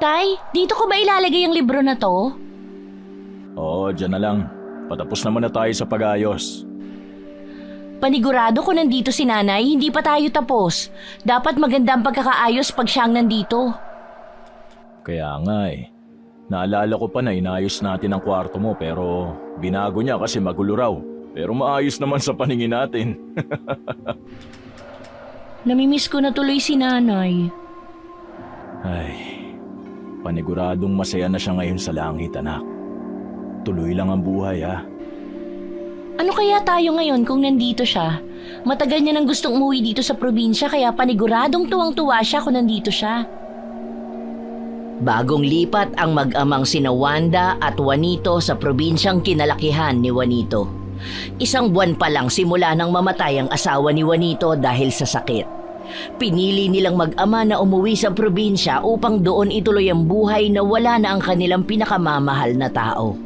Tay, dito ko ba ilalagay ang libro na to? Oo, dyan na lang. Patapos naman na tayo sa pag-ayos. Panigurado ko nandito si nanay, hindi pa tayo tapos. Dapat maganda ang pagkakaayos pag siyang nandito. Kaya nga eh. Naalala ko pa na inayos natin ang kwarto mo pero binago niya kasi magulo raw. Pero maayos naman sa paningin natin. Namimiss ko na tuloy si nanay. Ay, paniguradong masaya na siya ngayon sa langit, anak. Tuloy lang ang buhay, ha? Ano kaya tayo ngayon kung nandito siya? Matagal niya nang gustong umuwi dito sa probinsya kaya paniguradong tuwang-tuwa siya kung nandito siya. Bagong lipat ang mag-amang sina Wanda at Juanito sa probinsyang kinalakihan ni Juanito. Isang buwan pa lang simula nang mamatay ang asawa ni Juanito dahil sa sakit. Pinili nilang mag-ama na umuwi sa probinsya upang doon ituloy ang buhay na wala na ang kanilang pinakamamahal na tao.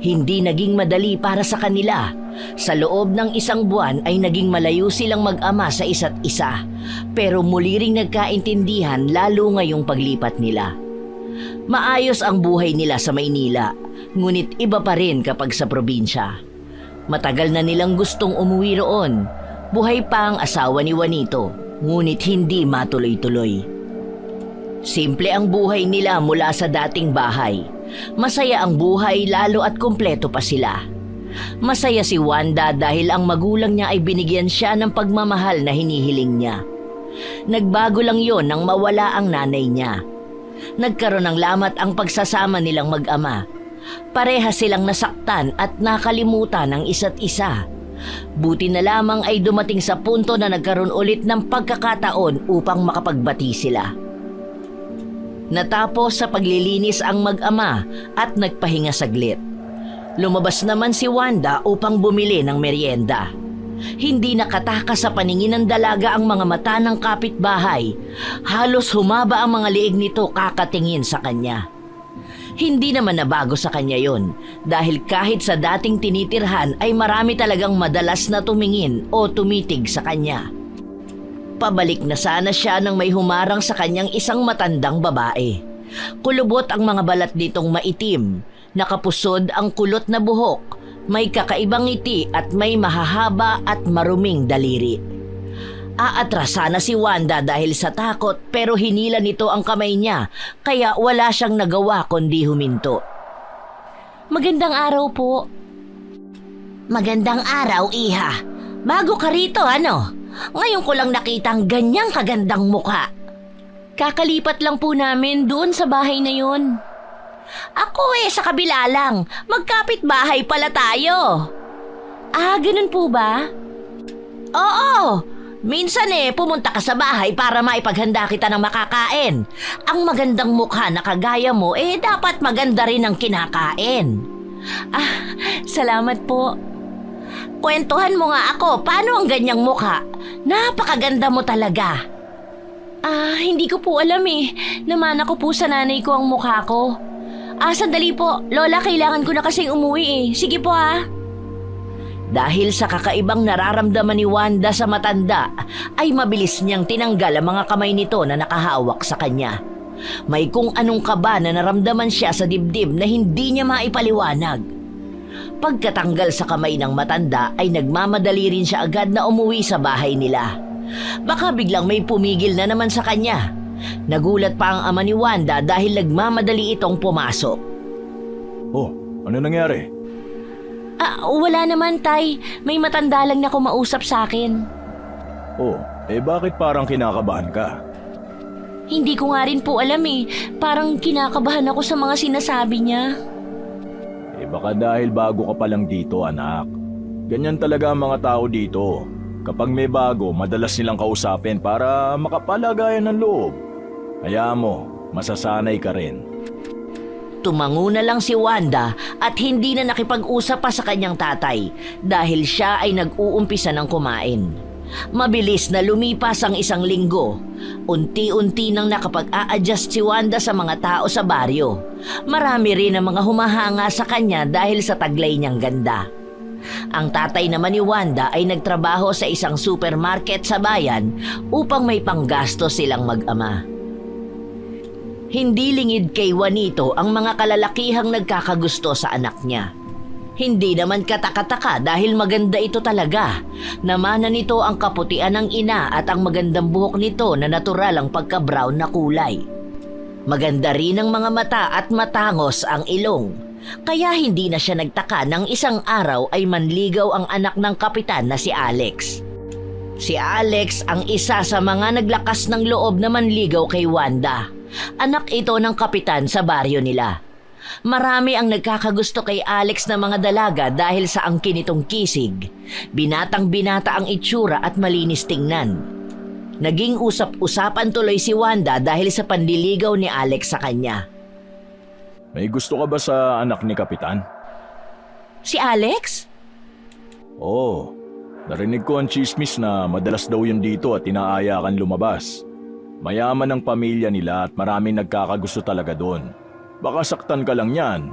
Hindi naging madali para sa kanila. Sa loob ng isang buwan ay naging malayo silang mag-ama sa isa't isa. Pero muli ring nagkaintindihan lalo ngayong paglipat nila. Maayos ang buhay nila sa Maynila, ngunit iba pa rin kapag sa probinsya. Matagal na nilang gustong umuwi roon. Buhay pa ang asawa ni Juanito, ngunit hindi matuloy-tuloy. Simple ang buhay nila mula sa dating bahay. Masaya ang buhay lalo at kumpleto pa sila. Masaya si Wanda dahil ang magulang niya ay binigyan siya ng pagmamahal na hinihiling niya. Nagbago lang yon nang mawala ang nanay niya. Nagkaroon ng lamat ang pagsasama nilang mag-ama. Pareha silang nasaktan at nakalimutan ang isa't isa. Buti na lamang ay dumating sa punto na nagkaroon ulit ng pagkakataon upang makapagbati sila. Natapos sa paglilinis ang mag-ama at nagpahinga saglit. Lumabas naman si Wanda upang bumili ng merienda. Hindi nakatakas sa paningin ng dalaga ang mga mata ng kapitbahay. Halos humaba ang mga liig nito kakatingin sa kanya. Hindi naman nabago sa kanya yon dahil kahit sa dating tinitirhan ay marami talagang madalas na tumingin o tumitig sa kanya. Pabalik na sana siya nang may humarang sa kanyang isang matandang babae. Kulubot ang mga balat nitong maitim, nakapusod ang kulot na buhok, may kakaibang ngiti at may mahahaba at maruming daliri. Aatras sana si Wanda dahil sa takot pero hinila nito ang kamay niya kaya wala siyang nagawa kundi huminto. Magandang araw po. Magandang araw, iha. Bago ka rito, ano? Ngayon ko lang nakitang ganyang kagandang mukha. Kakalipat lang po namin doon sa bahay na yun. Ako sa kabila lang. Magkapit bahay pala tayo. Ah, ganun po ba? Oo. Minsan pumunta ka sa bahay para maipaghanda kita ng makakain. Ang magandang mukha na kagaya mo dapat maganda rin ang kinakain. Ah, salamat po. Kwentuhan mo nga ako, paano ang ganyang mukha? Napakaganda mo talaga. Ah, hindi ko po alam Namana ko po sa nanay ko ang mukha ko. Ah, sandali po. Lola, kailangan ko na kasing umuwi Sige po Dahil sa kakaibang nararamdaman ni Wanda sa matanda, ay mabilis niyang tinanggal ang mga kamay nito na nakahawak sa kanya. May kung anong kaba na naramdaman siya sa dibdib na hindi niya maipaliwanag. Pagkatanggal sa kamay ng matanda ay nagmamadali rin siya agad na umuwi sa bahay nila. Baka biglang may pumigil na naman sa kanya. Nagulat pa ang ama ni Wanda dahil nagmamadali itong pumasok. Oh, ano nangyari? Ah, wala naman, Tay. May matanda lang na kumausap sa akin. Oh, bakit parang kinakabahan ka? Hindi ko nga rin po alam Parang kinakabahan ako sa mga sinasabi niya. Baka dahil bago ka pa lang dito, anak. Ganyan talaga ang mga tao dito. Kapag may bago, madalas nilang kausapin para makapalagayan ng loob. Hayaan mo, masasanay ka rin. Tumango na lang si Wanda at hindi na nakipag-usap pa sa kanyang tatay dahil siya ay nag-uumpisa ng kumain. Mabilis na lumipas ang isang linggo. Unti-unti nang nakapag-a-adjust si Wanda sa mga tao sa baryo. Marami rin ang mga humahanga sa kanya dahil sa taglay niyang ganda. Ang tatay naman ni Wanda ay nagtrabaho sa isang supermarket sa bayan upang may panggasto silang mag-ama. Hindi lingid kay Juanito ang mga kalalakihang nagkakagusto sa anak niya. Hindi naman katakataka dahil maganda ito talaga. Namana nito ang kaputian ng ina at ang magandang buhok nito na natural ang pagka-brown na kulay. Maganda rin ang mga mata at matangos ang ilong. Kaya hindi na siya nagtaka nang isang araw ay manligaw ang anak ng kapitan na si Alex. Si Alex ang isa sa mga naglakas ng loob na manligaw kay Wanda. Anak ito ng kapitan sa baryo nila. Marami ang nagkakagusto kay Alex na mga dalaga dahil sa angkin nitong kisig. Binatang-binata ang itsura at malinis tingnan. Naging usap-usapan tuloy si Wanda dahil sa panliligaw ni Alex sa kanya. May gusto ka ba sa anak ni Kapitan? Si Alex? Oo. Narinig ko ang chismis na madalas daw yun dito at inaayakan lumabas. Mayaman ang pamilya nila at maraming nagkakagusto talaga doon. Baka saktan ka lang yan.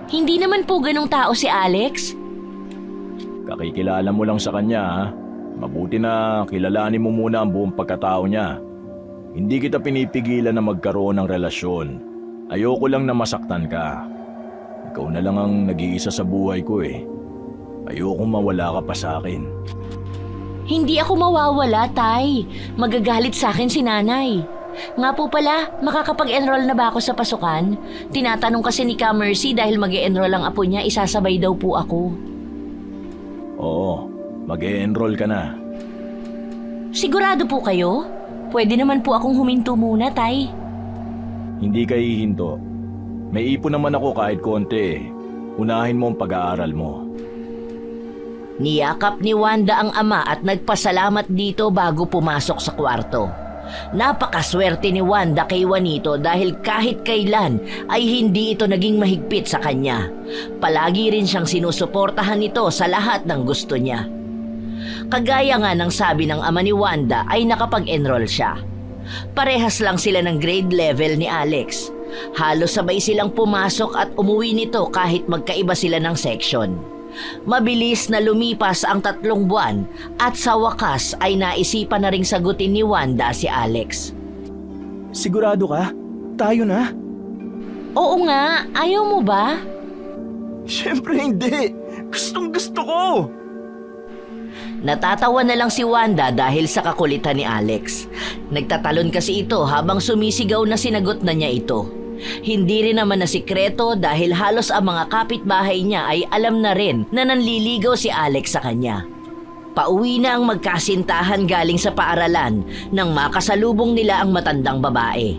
Hindi naman po ganong tao si Alex. Kakikilala mo lang sa kanya ha. Mabuti na kilalanin mo muna ang buong pagkatao niya. Hindi kita pinipigilan na magkaroon ng relasyon. Ayoko lang na masaktan ka. Ikaw na lang ang nag-iisa sa buhay ko eh. Ayoko mawala ka pa sa akin. Hindi ako mawawala, Tay. Magagalit sa akin si Nanay. Nga po pala, makakapag-enroll na ba ako sa pasukan? Tinatanong kasi ni Ka Mercy dahil mag-e-enroll ang apo niya, isasabay daw po ako. Oo, mag-e-enroll ka na. Sigurado po kayo? Pwede naman po akong huminto muna, Tay. Hindi ka hihinto. May ipon naman ako kahit konti eh. Unahin mo ang pag-aaral mo. Niyakap ni Wanda ang ama at nagpasalamat dito bago pumasok sa kwarto. Napakaswerte ni Wanda kay Juanito dahil kahit kailan ay hindi ito naging mahigpit sa kanya. Palagi rin siyang sinusuportahan nito sa lahat ng gusto niya. Kagaya nga ng sabi ng ama ni Wanda ay nakapag-enroll siya. Parehas lang sila ng grade level ni Alex. Halos sabay silang pumasok at umuwi nito kahit magkaiba sila ng section. Mabilis na lumipas ang 3 buwan at sa wakas ay naisipan na ring sagutin ni Wanda si Alex. Sigurado ka? Tayo na? Oo nga, ayaw mo ba? Siyempre hindi. Gustong gusto ko. Natatawa na lang si Wanda dahil sa kakulitan ni Alex. Nagtatalon kasi ito habang sumisigaw na sinagot na niya ito. Hindi rin naman na sikreto dahil halos ang mga kapitbahay niya ay alam na rin na nanliligaw si Alex sa kanya. Pauwi na ang magkasintahan galing sa paaralan nang makasalubong nila ang matandang babae.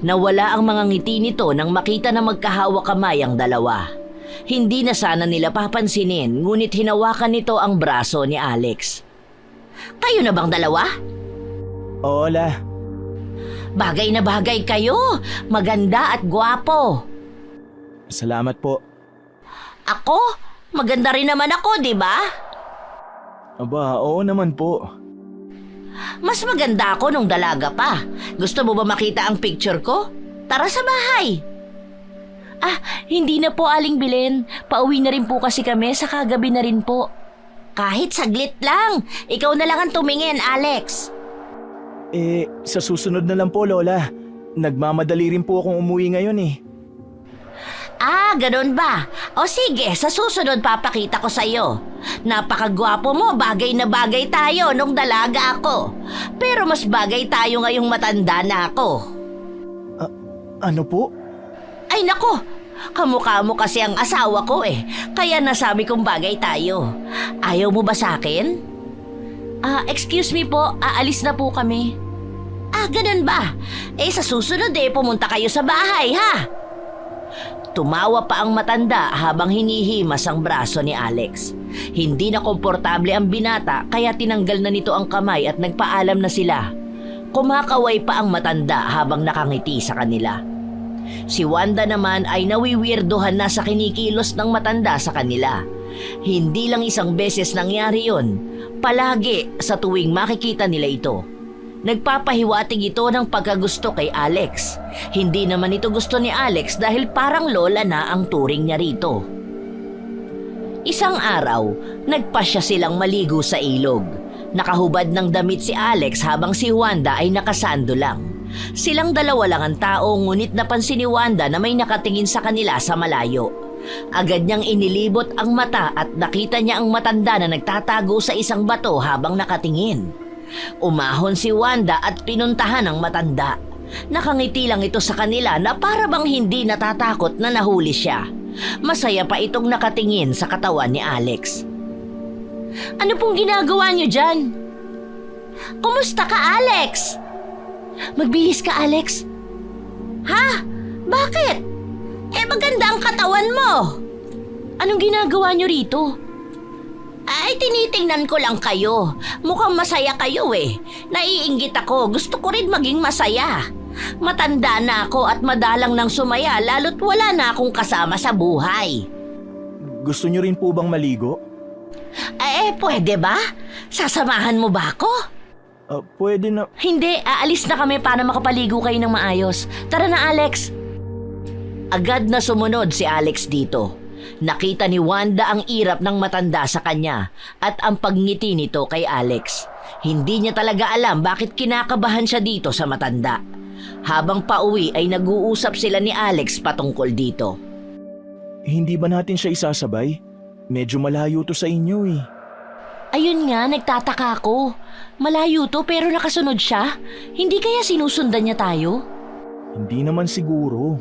Nawala ang mga ngiti nito nang makita na magkahawak kamay ang dalawa. Hindi na sana nila papansinin ngunit hinawakan nito ang braso ni Alex. Kayo na bang dalawa? Hola. Bagay na bagay kayo. Maganda at gwapo. Salamat po. Ako? Maganda rin naman ako, di ba? Aba, oo naman po. Mas maganda ako nung dalaga pa. Gusto mo ba makita ang picture ko? Tara sa bahay. Ah, hindi na po, Aling Belen. Pauwi na rin po kasi kami, sa kagabi na rin po. Kahit saglit lang. Ikaw na lang ang tumingin, Alex. Sa susunod na lang po, Lola. Nagmamadali rin po akong umuwi ngayon eh. Ah, ganun ba? O sige, sa susunod papakita ko sa'yo. Napakagwapo mo, bagay na bagay tayo nung dalaga ako. Pero mas bagay tayo ngayong matanda na ako. Ano po? Ay nako, kamukha mo kasi ang asawa ko eh. Kaya nasabi kong bagay tayo. Ayaw mo ba sa akin? Excuse me po, aalis na po kami. Ah, ganun ba? Sa susunod pumunta kayo sa bahay, ha? Tumawa pa ang matanda habang hinihimas ang braso ni Alex. Hindi na komportable ang binata kaya tinanggal na nito ang kamay at nagpaalam na sila. Kumakaway pa ang matanda habang nakangiti sa kanila. Si Wanda naman ay nawiwirdohan na sa kinikilos ng matanda sa kanila. Hindi lang isang beses nangyari yon, palagi sa tuwing makikita nila ito. Nagpapahiwatig ito ng pagkagusto kay Alex. Hindi naman ito gusto ni Alex dahil parang lola na ang turing niya rito. Isang araw, nagpasya silang maligo sa ilog. Nakahubad ng damit si Alex habang si Wanda ay nakasando lang. Silang dalawa lang ang tao, ngunit napansin ni Wanda na may nakatingin sa kanila sa malayo. Agad niyang inilibot ang mata at nakita niya ang matanda na nagtatago sa isang bato habang nakatingin. Umahon si Wanda at pinuntahan ang matanda. Nakangiti lang ito sa kanila na para bang hindi natatakot na nahuli siya. Masaya pa itong nakatingin sa katawan ni Alex. Ano pong ginagawa niyo dyan? Kumusta ka, Alex? Magbihis ka, Alex. Ha? Bakit? Maganda ang katawan mo. Anong ginagawa niyo rito? Ay, tinitingnan ko lang kayo. Mukhang masaya kayo eh. Naiinggit ako. Gusto ko rin maging masaya. Matanda na ako at madalang nang sumaya lalo't wala na akong kasama sa buhay. Gusto niyo rin po bang maligo? Pwede ba? Sasamahan mo ba ako? Pwede na... Hindi, aalis na kami para makapaligo kayo ng maayos. Tara na, Alex. Agad na sumunod si Alex dito. Nakita ni Wanda ang irap ng matanda sa kanya at ang pagngiti nito kay Alex. Hindi niya talaga alam bakit kinakabahan siya dito sa matanda. Habang pauwi ay nag-uusap sila ni Alex patungkol dito. Hindi ba natin siya isasabay? Medyo malayo to sa inyo eh. Ayun nga, nagtataka ako. Malayo to pero nakasunod siya. Hindi kaya sinusundan niya tayo? Hindi naman siguro.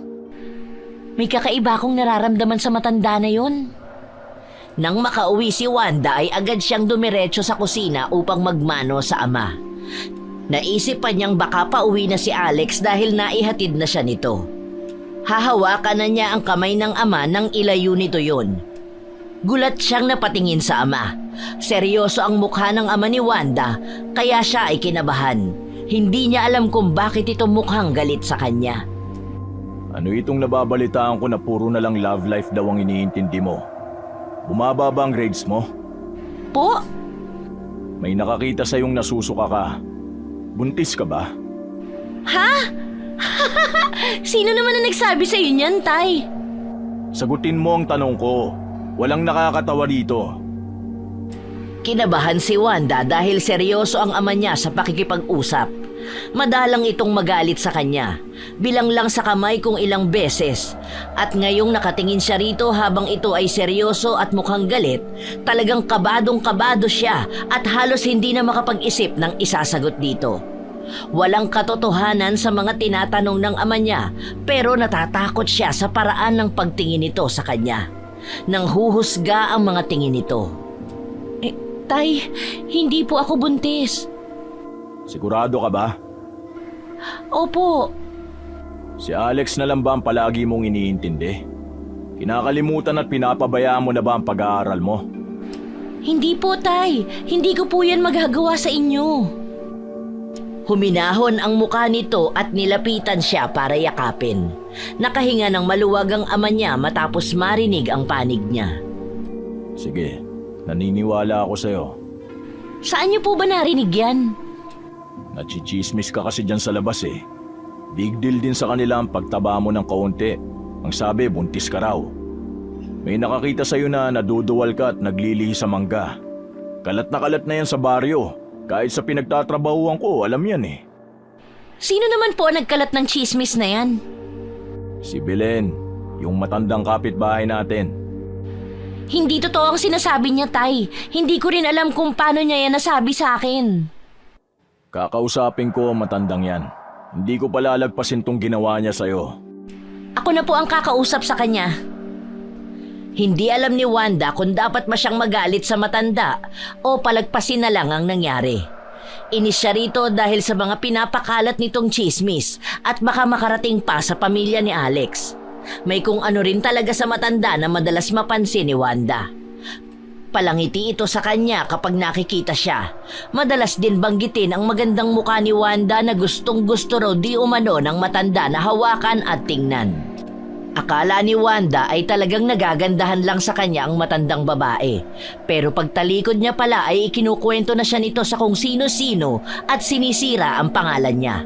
May kakaiba akong nararamdaman sa matanda na yon. Nang makauwi si Wanda ay agad siyang dumiretso sa kusina upang magmano sa ama. Naisip pa niyang baka pauwi na si Alex dahil naihatid na siya nito. Hahawakan na niya ang kamay ng ama nang ilayo nito yon. Gulat siyang napatingin sa ama. Seryoso ang mukha ng ama ni Wanda kaya siya ay kinabahan. Hindi niya alam kung bakit ito mukhang galit sa kanya. Ano itong nababalitaan ko na puro na lang love life daw ang iniintindi mo? Bumaba ba ang grades mo? Po? May nakakita sa yung nasusuka ka. Buntis ka ba? Ha? Sino naman ang nagsabi sa iyo niyan, Tay? Sagutin mo ang tanong ko. Walang nakakatawa dito. Kinabahan si Wanda dahil seryoso ang ama niya sa pakikipag-usap. Madalang itong magalit sa kanya. Bilang lang sa kamay kung ilang beses. At ngayong nakatingin siya rito habang ito ay seryoso at mukhang galit, talagang kabadong-kabado siya at halos hindi na makapag-isip ng isasagot dito. Walang katotohanan sa mga tinatanong ng ama niya pero natatakot siya sa paraan ng pagtingin nito sa kanya. Nang huhusga ang mga tingin nito. Tay, hindi po ako buntis. Sigurado ka ba? Opo. Si Alex na lang ba ang palagi mong iniintindi? Kinakalimutan at pinapabayaan mo na ba ang pag-aaral mo? Hindi po, Tay. Hindi ko po yan magagawa sa inyo. Huminahon ang mukha nito at nilapitan siya para yakapin. Nakahinga ng maluwag ang ama niya matapos marinig ang panig niya. Sige, naniniwala ako sa'yo. Saan niyo po ba narinig yan? Nachichismis ka kasi dyan sa labas eh. Big deal din sa kanila ang pagtaba mo ng kaunti. Ang sabi, buntis ka raw. May nakakita sa'yo na naduduwal ka at naglilihi sa mangga. Kalat na yan sa baryo. Kahit sa pinagtatrabahuan ko, alam yan eh. Sino naman po ang nagkalat ng chismis na yan? Si Belen, yung matandang kapitbahay natin. Hindi totoo ang sinasabi niya, Tay. Hindi ko rin alam kung paano niya yan nasabi sa akin. Kakausapin ko ang matandang yan. Hindi ko palalagpasin tong ginawa niya sa'yo. Ako na po ang kakausap sa kanya. Hindi alam ni Wanda kung dapat ba siyang magalit sa matanda o palagpasin na lang ang nangyari. Inis siya rito dahil sa mga pinapakalat nitong chismis at baka makarating pa sa pamilya ni Alex. May kung ano rin talaga sa matanda na madalas mapansin ni Wanda. Palangiti ito sa kanya kapag nakikita siya. Madalas din banggitin ang magandang mukha ni Wanda na gustong-gusto raw di umano ng matanda na hawakan at tingnan. Akala ni Wanda ay talagang nagagandahan lang sa kanya ang matandang babae. Pero pagtalikod niya pala ay ikinukwento na siya nito sa kung sino-sino at sinisira ang pangalan niya.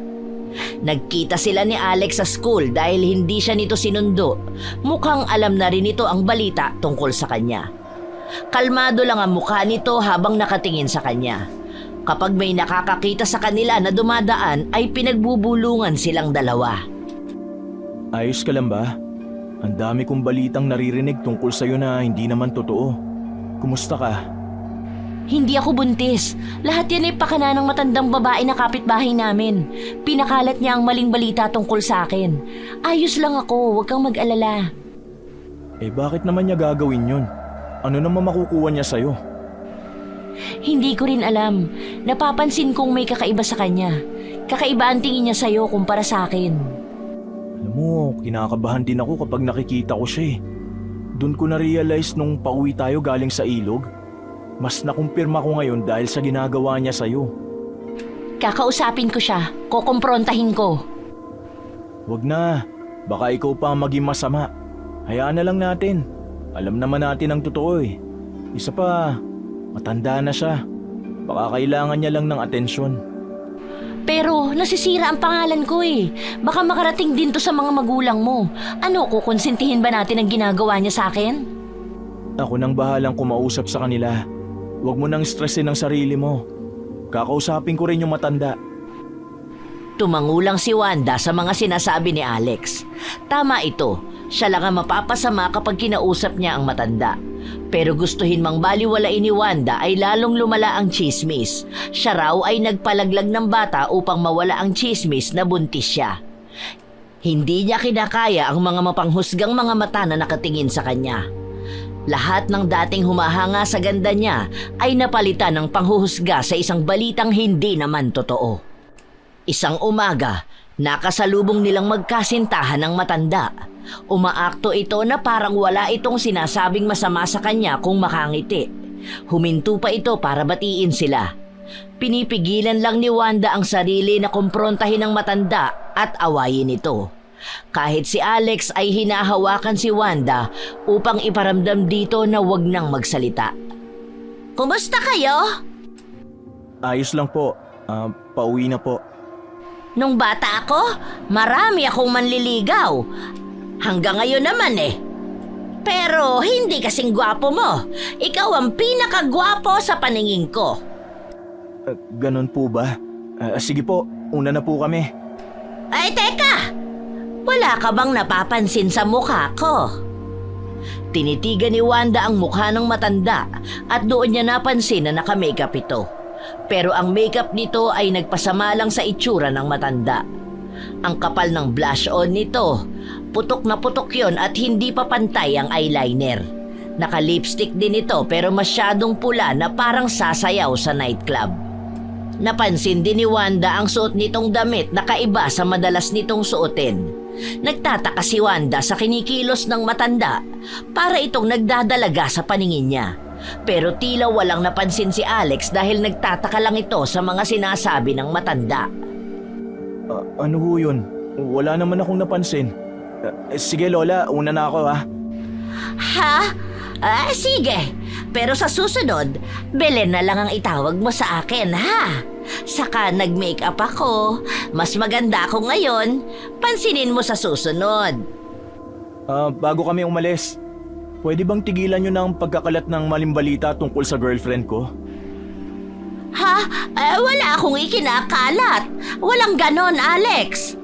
Nagkita sila ni Alex sa school dahil hindi siya nito sinundo. Mukhang alam na rin ito ang balita tungkol sa kanya. Kalmado lang ang mukha nito habang nakatingin sa kanya. Kapag may nakakakita sa kanila na dumadaan ay pinagbubulungan silang dalawa. Ayos ka lang ba? Ang dami kong balitang naririnig tungkol sa'yo na hindi naman totoo. Kumusta ka? Hindi ako buntis. Lahat yan ay pakana ng matandang babae na kapitbahay namin. Pinakalat niya ang maling balita tungkol sa akin. Ayos lang ako, huwag kang mag-alala. Eh bakit naman niya gagawin yun? Ano naman makukuha niya sa'yo? Hindi ko rin alam. Napapansin kong may kakaiba sa kanya. Kakaiba ang tingin niya sa'yo kumpara sa akin. Alam mo, kinakabahan din ako kapag nakikita ko siya eh. Doon ko na-realize nung pauwi tayo galing sa ilog. Mas nakumpirma ko ngayon dahil sa ginagawa niya sa'yo. Kakausapin ko siya. Kukumprontahin ko. Wag na, baka ikaw pa ang maging masama. Hayaan na lang natin. Alam naman natin ang totoo eh. Isa pa, matanda na siya. Baka kailangan niya lang ng atensyon. Pero nasisira ang pangalan ko eh. Baka makarating din to sa mga magulang mo. Ano, kukonsintihin ba natin ang ginagawa niya sa akin? Ako nang bahalang kumausap sa kanila. Huwag mo nang stressin ang sarili mo. Kakausapin ko rin yung matanda. Tumangulang si Wanda sa mga sinasabi ni Alex. Tama ito, siya lang ang mapapasama kapag kinausap niya ang matanda. Pero gustuhin mang baliwalain ni Wanda ay lalong lumala ang tsismis. Siya raw ay nagpalaglag ng bata upang mawala ang tsismis na buntis siya. Hindi niya kinakaya ang mga mapanghusgang mga mata na nakatingin sa kanya. Lahat ng dating humahanga sa ganda niya ay napalitan ng panghuhusga sa isang balitang hindi naman totoo. Isang umaga, nakasalubong nilang magkasintahan ng matanda. Umaakto ito na parang wala itong sinasabing masama sa kanya kung makangiti. Huminto pa ito para batiin sila. Pinipigilan lang ni Wanda ang sarili na kumprontahin ng matanda at awayin ito. Kahit si Alex ay hinahawakan si Wanda upang iparamdam dito na wag nang magsalita. Kumusta kayo? Ayos lang po. Pauwi na po. Nung bata ako, marami akong manliligaw. Hanggang ngayon naman eh. Pero hindi kasing gwapo mo. Ikaw ang pinakagwapo sa paningin ko. Ganon po ba? Sige po, una na po kami. Ay, teka! Wala ka bang napapansin sa mukha ko? Tinitigan ni Wanda ang mukha ng matanda at doon niya napansin na naka-makeup ito. Pero ang makeup nito ay nagpasama lang sa itsura ng matanda. Ang kapal ng blush on nito, putok na putok yon at hindi pa pantay ang eyeliner. Naka-lipstick din ito pero masyadong pula na parang sasayaw sa nightclub. Napansin din ni Wanda ang suot nitong damit na kaiba sa madalas nitong suotin. Nagtataka si Wanda sa kinikilos ng matanda para itong nagdadalaga sa paningin niya. Pero tila walang napansin si Alex dahil nagtataka lang ito sa mga sinasabi ng matanda. Ano ho yun? Wala naman akong napansin. Sige Lola, una na ako ha. Ha? Sige. Pero sa susunod, Belen na lang ang itawag mo sa akin, ha? Saka nag-makeup ako. Mas maganda ako ngayon. Pansinin mo sa susunod. Bago kami umalis, pwede bang tigilan nyo ng pagkakalat ng malimbalita tungkol sa girlfriend ko? Ha? Wala akong ikinakalat. Walang ganon, Alex.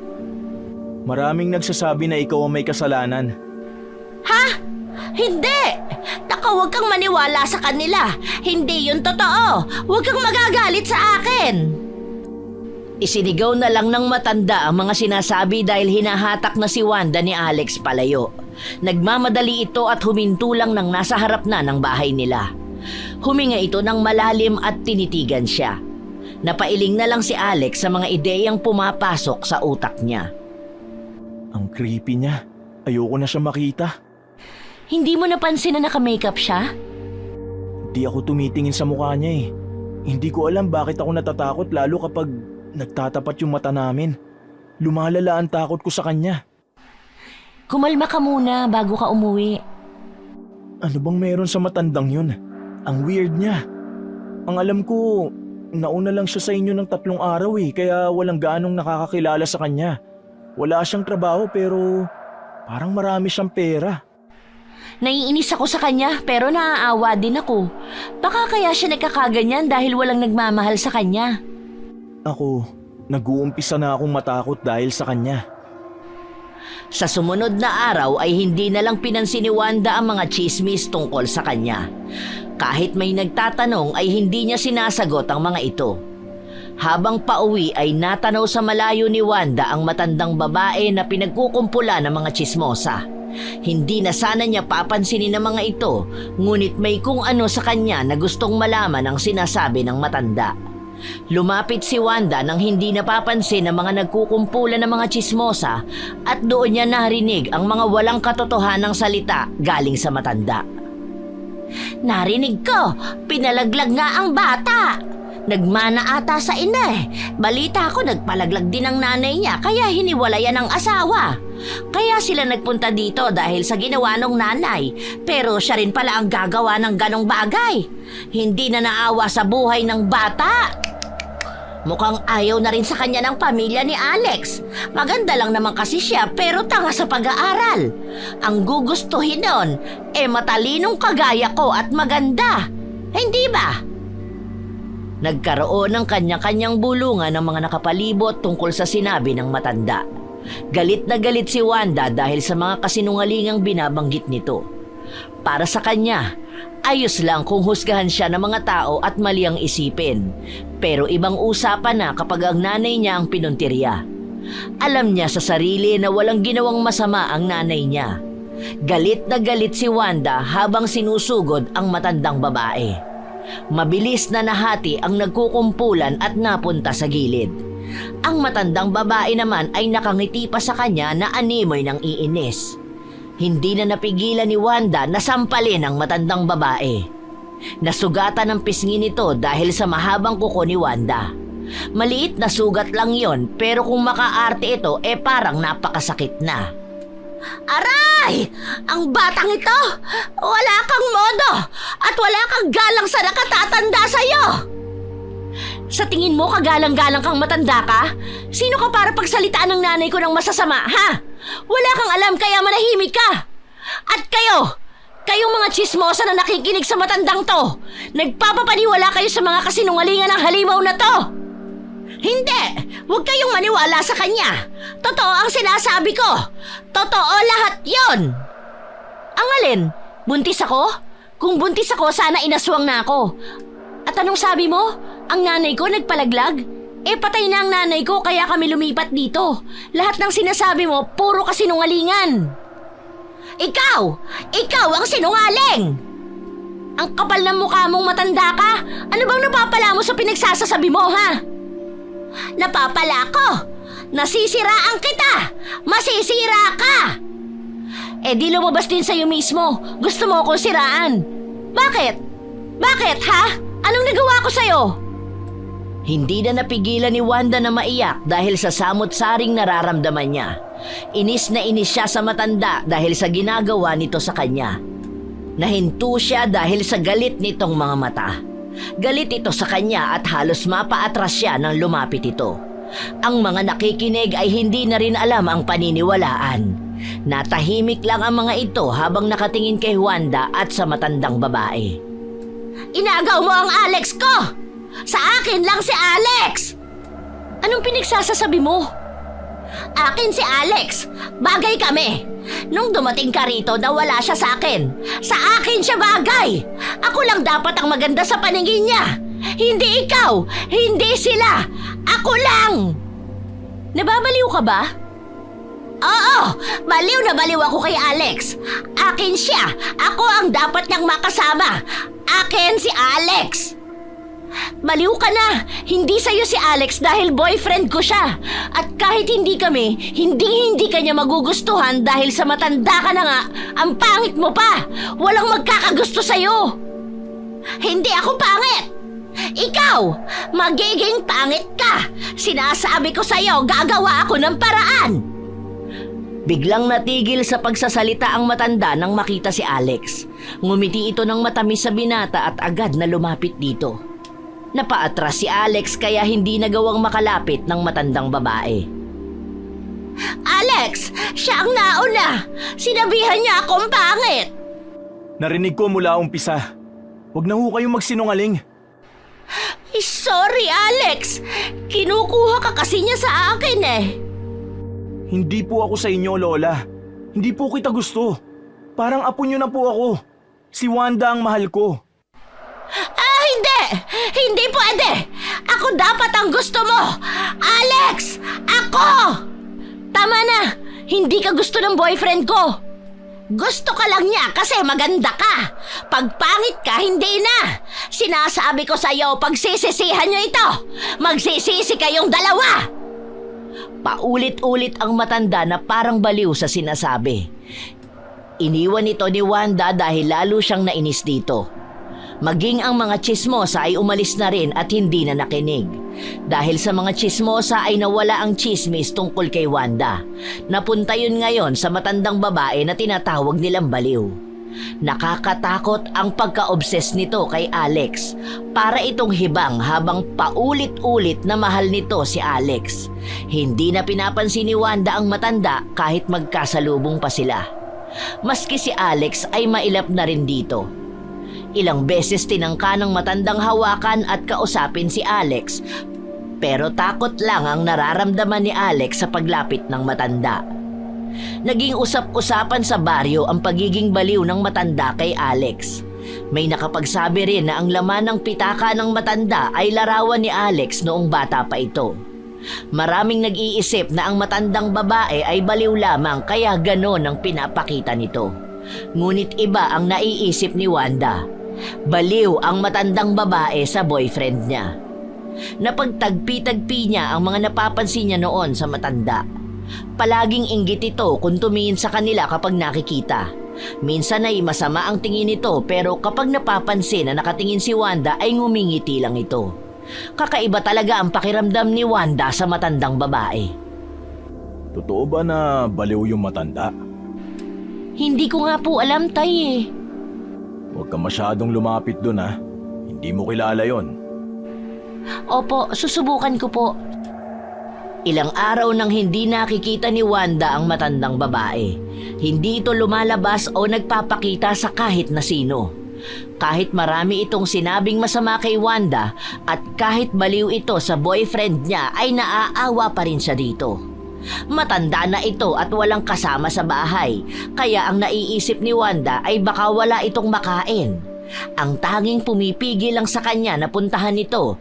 Maraming nagsasabi na ikaw ang may kasalanan. Ha? Hindi! Naku, huwag kang maniwala sa kanila. Hindi yun totoo. Huwag kang magagalit sa akin. Isinigaw na lang ng matanda ang mga sinasabi dahil hinahatak na si Wanda ni Alex palayo. Nagmamadali ito at huminto lang nang nasa harap na ng bahay nila. Huminga ito ng malalim at tinitigan siya. Napailing na lang si Alex sa mga ideyang pumapasok sa utak niya. Ang creepy niya. Ayoko na siya makita. Hindi mo napansin na naka-makeup siya? Di ako tumitingin sa mukha niya eh. Hindi ko alam bakit ako natatakot lalo kapag nagtatapat yung mata namin. Lumalala ang takot ko sa kanya. Kumalma ka muna bago ka umuwi. Ano bang meron sa matandang yun? Ang weird niya. Ang alam ko, nauna lang siya sa inyo ng 3 araw eh, kaya walang gaanong nakakakilala sa kanya. Wala siyang trabaho pero parang marami siyang pera. Naiinis ako sa kanya pero naaawa din ako. Baka kaya siya nagkakaganyan dahil walang nagmamahal sa kanya. Ako, nag-uumpisa na akong matakot dahil sa kanya. Sa sumunod na araw ay hindi na lang pinansin ni Wanda ang mga chismis tungkol sa kanya. Kahit may nagtatanong ay hindi niya sinasagot ang mga ito. Habang pauwi ay natanaw sa malayo ni Wanda ang matandang babae na pinagkukumpula ng mga chismosa. Hindi na sana niya papansinin ng mga ito, ngunit may kung ano sa kanya na gustong malaman ang sinasabi ng matanda. Lumapit si Wanda nang hindi napapansin ng mga nagkukumpulan ng mga chismosa at doon niya narinig ang mga walang katotohanang salita galing sa matanda. Narinig ko, pinalaglag nga ang bata. Nagmana ata sa ina eh. Balita ko nagpalaglag din ang nanay niya kaya hiniwalayan ang asawa. Kaya sila nagpunta dito dahil sa ginawa ng nanay. Pero siya rin pala ang gagawa ng ganong bagay. Hindi na naawa sa buhay ng bata. Mukhang ayaw na rin sa kanya ng pamilya ni Alex. Maganda lang naman kasi siya pero tanga sa pag-aaral. Ang gugustuhin nun, matalinong kagaya ko at maganda. Hindi ba? Nagkaroon ng kanya-kanyang bulungan ng mga nakapalibot tungkol sa sinabi ng matanda. Galit na galit si Wanda dahil sa mga kasinungalingang binabanggit nito. Para sa kanya, ayos lang kung husgahan siya ng mga tao at mali ang isipin. Pero ibang usapan na kapag ang nanay niya ang pinuntirya. Alam niya sa sarili na walang ginawang masama ang nanay niya. Galit na galit si Wanda habang sinusugod ang matandang babae. Mabilis na nahati ang nagkukumpulan at napunta sa gilid. Ang matandang babae naman ay nakangiti pa sa kanya na animoy ng iinis. Hindi na napigilan ni Wanda na sampalin ang matandang babae. Nasugatan ang pisngi nito dahil sa mahabang kuko ni Wanda. Maliit na sugat lang yon pero kung makaarte ito parang napakasakit na. Aray! Ang batang ito! Wala kang modo! At wala kang galang sa nakatatanda sa'yo! Sa tingin mo kagalang-galang kang matanda ka? Sino ka para pagsalitaan ng nanay ko ng masasama, ha? Wala kang alam kaya manahimik ka! At kayong mga chismosa na nakikinig sa matandang to, nagpapapaniwala kayo sa mga kasinungalingan ng halimaw na to! Hindi! Huwag kayong maniwala sa kanya! Totoo ang sinasabi ko! Totoo lahat yon! Ang alin? Buntis ako? Kung buntis ako, sana inaswang na ako. At anong sabi mo? Ang nanay ko nagpalaglag? Patay na ang nanay ko kaya kami lumipat dito. Lahat ng sinasabi mo, puro kasinungalingan. Ikaw! Ikaw ang sinungaling! Ang kapal ng mukha mong matanda ka! Ano bang napapala mo sa pinagsasasabi mo, ha? Napapala ko! Nasisiraan kita! Masisira ka! Di lumabas din sa'yo mismo. Gusto mo akong siraan. Bakit? Bakit, ha? Anong nagawa ko sa'yo? Hindi na napigilan ni Wanda na maiyak dahil sa samot-saring nararamdaman niya. Inis na inis siya sa matanda dahil sa ginagawa nito sa kanya. Nahinto siya dahil sa galit nitong mga mata. Galit ito sa kanya at halos mapaatras siya nang lumapit ito. Ang mga nakikinig ay hindi na rin alam ang paniniwalaan. Natahimik lang ang mga ito habang nakatingin kay Wanda at sa matandang babae. Inagaw mo ang Alex ko! Sa akin lang si Alex! Anong pinagsasasabi mo? Akin si Alex. Bagay kami. Nung dumating ka rito, nawala siya sa akin. Sa akin siya bagay. Ako lang dapat ang maganda sa paningin niya. Hindi ikaw. Hindi sila. Ako lang. Nababaliw ka ba? Oo, baliw na baliw ako kay Alex. Akin siya. Ako ang dapat niyang makasama. Akin si Alex. Baliw ka na! Hindi sa'yo si Alex dahil boyfriend ko siya. At kahit hindi kami, hindi ka niya magugustuhan dahil sa matanda ka na nga, ang pangit mo pa! Walang magkakagusto sa'yo! Hindi ako pangit! Ikaw! Magiging pangit ka! Sinasabi ko sa'yo, gagawa ako ng paraan! Biglang natigil sa pagsasalita ang matanda nang makita si Alex. Ngumiti ito ng matamis sa binata at agad na lumapit dito. Napaatras si Alex kaya hindi nagawang makalapit ng matandang babae. Alex! Siya ang nauna! Sinabihan niya akong pangit! Narinig ko mula umpisa. Huwag na ho kayong magsinungaling. Sorry, Alex. Kinukuha ka kasi niya sa akin eh. Hindi po ako sa inyo, Lola. Hindi po kita gusto. Parang apo niyo na po ako. Si Wanda ang mahal ko. Hindi! Hindi pwede! Ako dapat ang gusto mo! Alex! Ako! Tama na! Hindi ka gusto ng boyfriend ko! Gusto ka lang niya kasi maganda ka. Pag pangit ka, hindi na. Sinasabi ko sa'yo, pagsisisihan niyo ito. Magsisisi kayong dalawa. Paulit-ulit ang matanda na parang baliw sa sinasabi. Iniwan ito ni Wanda dahil lalo siyang nainis dito. Maging ang mga tsismosa ay umalis na rin at hindi na nakinig. Dahil sa mga tsismosa ay nawala ang tsismis tungkol kay Wanda. Napunta yun ngayon sa matandang babae na tinatawag nilang baliw. Nakakatakot ang pagka-obses nito kay Alex. Para itong hibang habang paulit-ulit na mahal nito si Alex. Hindi na pinapansin ni Wanda ang matanda kahit magkasalubong pa sila. Maski si Alex ay mailap na rin dito. Ilang beses tinangka ng matandang hawakan at kausapin si Alex, pero takot lang ang nararamdaman ni Alex sa paglapit ng matanda. Naging usap-usapan sa baryo ang pagiging baliw ng matanda kay Alex. May nakapagsabi rin na ang laman ng pitaka ng matanda ay larawan ni Alex noong bata pa ito. Maraming nag-iisip na ang matandang babae ay baliw lamang kaya ganon ang pinapakita nito. Ngunit iba ang naiisip ni Wanda. Baliw ang matandang babae sa boyfriend niya. Napagtagpi-tagpi niya ang mga napapansin niya noon sa matanda. Palaging inggit ito kung tumingin sa kanila kapag nakikita. Minsan ay masama ang tingin nito pero kapag napapansin na nakatingin si Wanda ay ngumingiti lang ito. Kakaiba talaga ang pakiramdam ni Wanda sa matandang babae. Totoo ba na baliw yung matanda? Hindi ko nga po alam, Tay eh. Huwag ka masyadong lumapit dun ha. Hindi mo kilala yon. Opo, susubukan ko po. Ilang araw nang hindi nakikita ni Wanda ang matandang babae. Hindi ito lumalabas o nagpapakita sa kahit na sino. Kahit marami itong sinabing masama kay Wanda at kahit baliw ito sa boyfriend niya ay naaawa pa rin siya dito. Matanda na ito at walang kasama sa bahay, kaya ang naiisip ni Wanda ay baka wala itong makain. Ang tanging pumipigil lang sa kanya na puntahan ito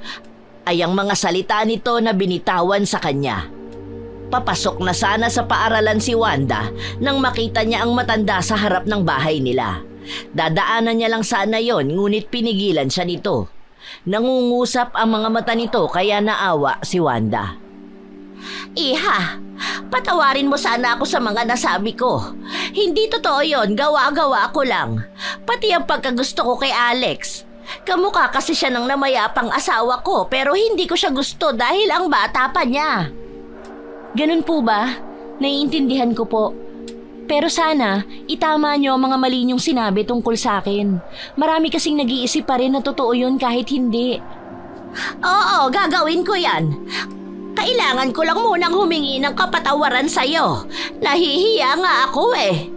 ay ang mga salita nito na binitawan sa kanya. Papasok na sana sa paaralan si Wanda nang makita niya ang matanda sa harap ng bahay nila. Dadaanan niya lang sana yon, ngunit pinigilan siya nito. Nangungusap ang mga mata nito kaya naawa si Wanda. Iha, patawarin mo sana ako sa mga nasabi ko. Hindi totoo yon, gawa-gawa ko lang. Pati ang pagkagusto ko kay Alex. Kamukha kasi siya ng namayapang asawa ko pero hindi ko siya gusto dahil ang bata pa niya. Ganun po ba? Naiintindihan ko po. Pero sana, itama niyo ang mga mali niyong sinabi tungkol sa akin. Marami kasing nag-iisip pa rin na totoo yun kahit hindi. Oo, gagawin ko yan. Kailangan ko lang munang humingi ng kapatawaran sa'yo. Nahihiya nga ako eh.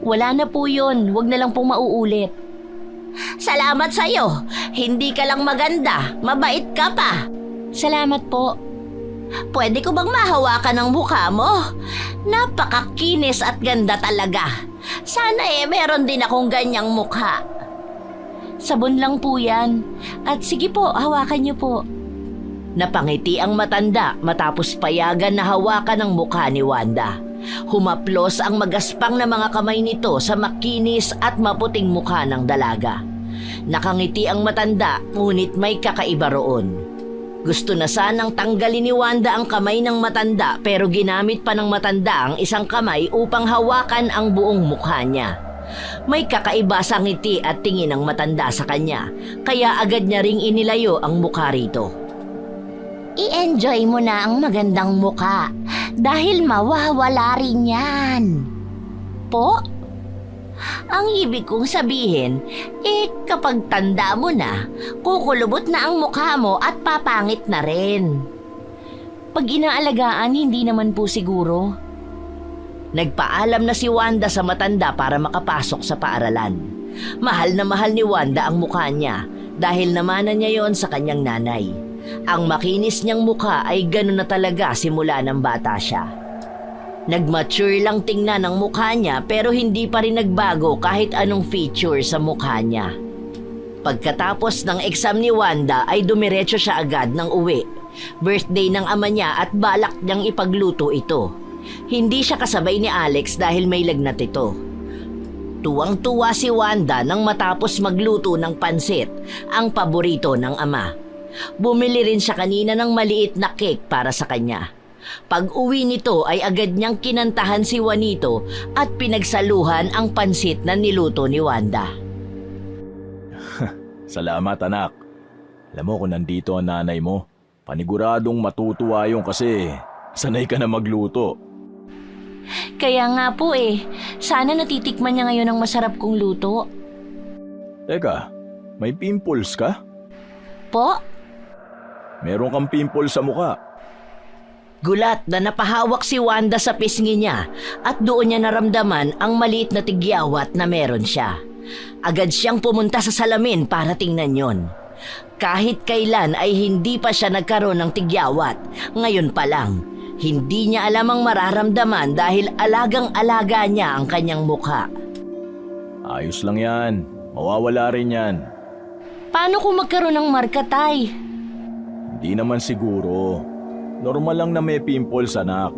Wala na po yun. Huwag na lang pong mauulit. Salamat sa'yo. Hindi ka lang maganda. Mabait ka pa. Salamat po. Pwede ko bang mahawakan ang mukha mo? Napakakinis at ganda talaga. Sana meron din akong ganyang mukha. Sabon lang po yan. At sige po, hawakan niyo po. Napangiti ang matanda matapos payagan na hawakan ang mukha ni Wanda. Humaplos ang magaspang na mga kamay nito sa makinis at maputing mukha ng dalaga. Nakangiti ang matanda ngunit may kakaiba roon. Gusto na sanang tanggalin ni Wanda ang kamay ng matanda pero ginamit pa ng matanda ang isang kamay upang hawakan ang buong mukha niya. May kakaiba sa ngiti at tingin ng matanda sa kanya kaya agad niya ring inilayo ang mukha rito. I-enjoy mo na ang magandang muka dahil mawawala rin yan. Po? Ang ibig kong sabihin, kapag tanda mo na, kukulubot na ang mukha mo at papangit na rin. Pag inaalagaan, hindi naman po siguro. Nagpaalam na si Wanda sa matanda para makapasok sa paaralan. Mahal na mahal ni Wanda ang mukha niya dahil namanan niya yon sa kanyang nanay. Ang makinis niyang mukha ay gano'n na talaga simula ng bata siya. Nag-mature lang tingnan ang mukha niya pero hindi pa rin nagbago kahit anong feature sa mukha niya. Pagkatapos ng exam ni Wanda ay dumiretso siya agad ng uwi. Birthday ng ama niya at balak niyang ipagluto ito. Hindi siya kasabay ni Alex dahil may lagnat ito. Tuwang-tuwa si Wanda nang matapos magluto ng pansit, ang paborito ng ama. Bumili rin siya kanina ng maliit na cake para sa kanya. Pag-uwi nito ay agad niyang kinantahan si Juanito at pinagsaluhan ang pansit na niluto ni Wanda. Salamat anak. Alam mo kung nandito ang nanay mo, paniguradong matutuwa yung kasi sanay ka na magluto. Kaya nga po sana natitikman niya ngayon ang masarap kong luto. Teka, may pimples ka? Po? Meron kang pimples sa mukha. Gulat na napahawak si Wanda sa pisngi niya at doon niya naramdaman ang maliit na tigyawat na meron siya. Agad siyang pumunta sa salamin para tingnan yon. Kahit kailan ay hindi pa siya nagkaroon ng tigyawat, ngayon pa lang. Hindi niya alam ang mararamdaman dahil alagang-alaga niya ang kanyang mukha. Ayos lang yan. Mawawala rin yan. Paano kung magkaroon ng marka, Tay? Hindi naman siguro. Normal lang na may pimples anak.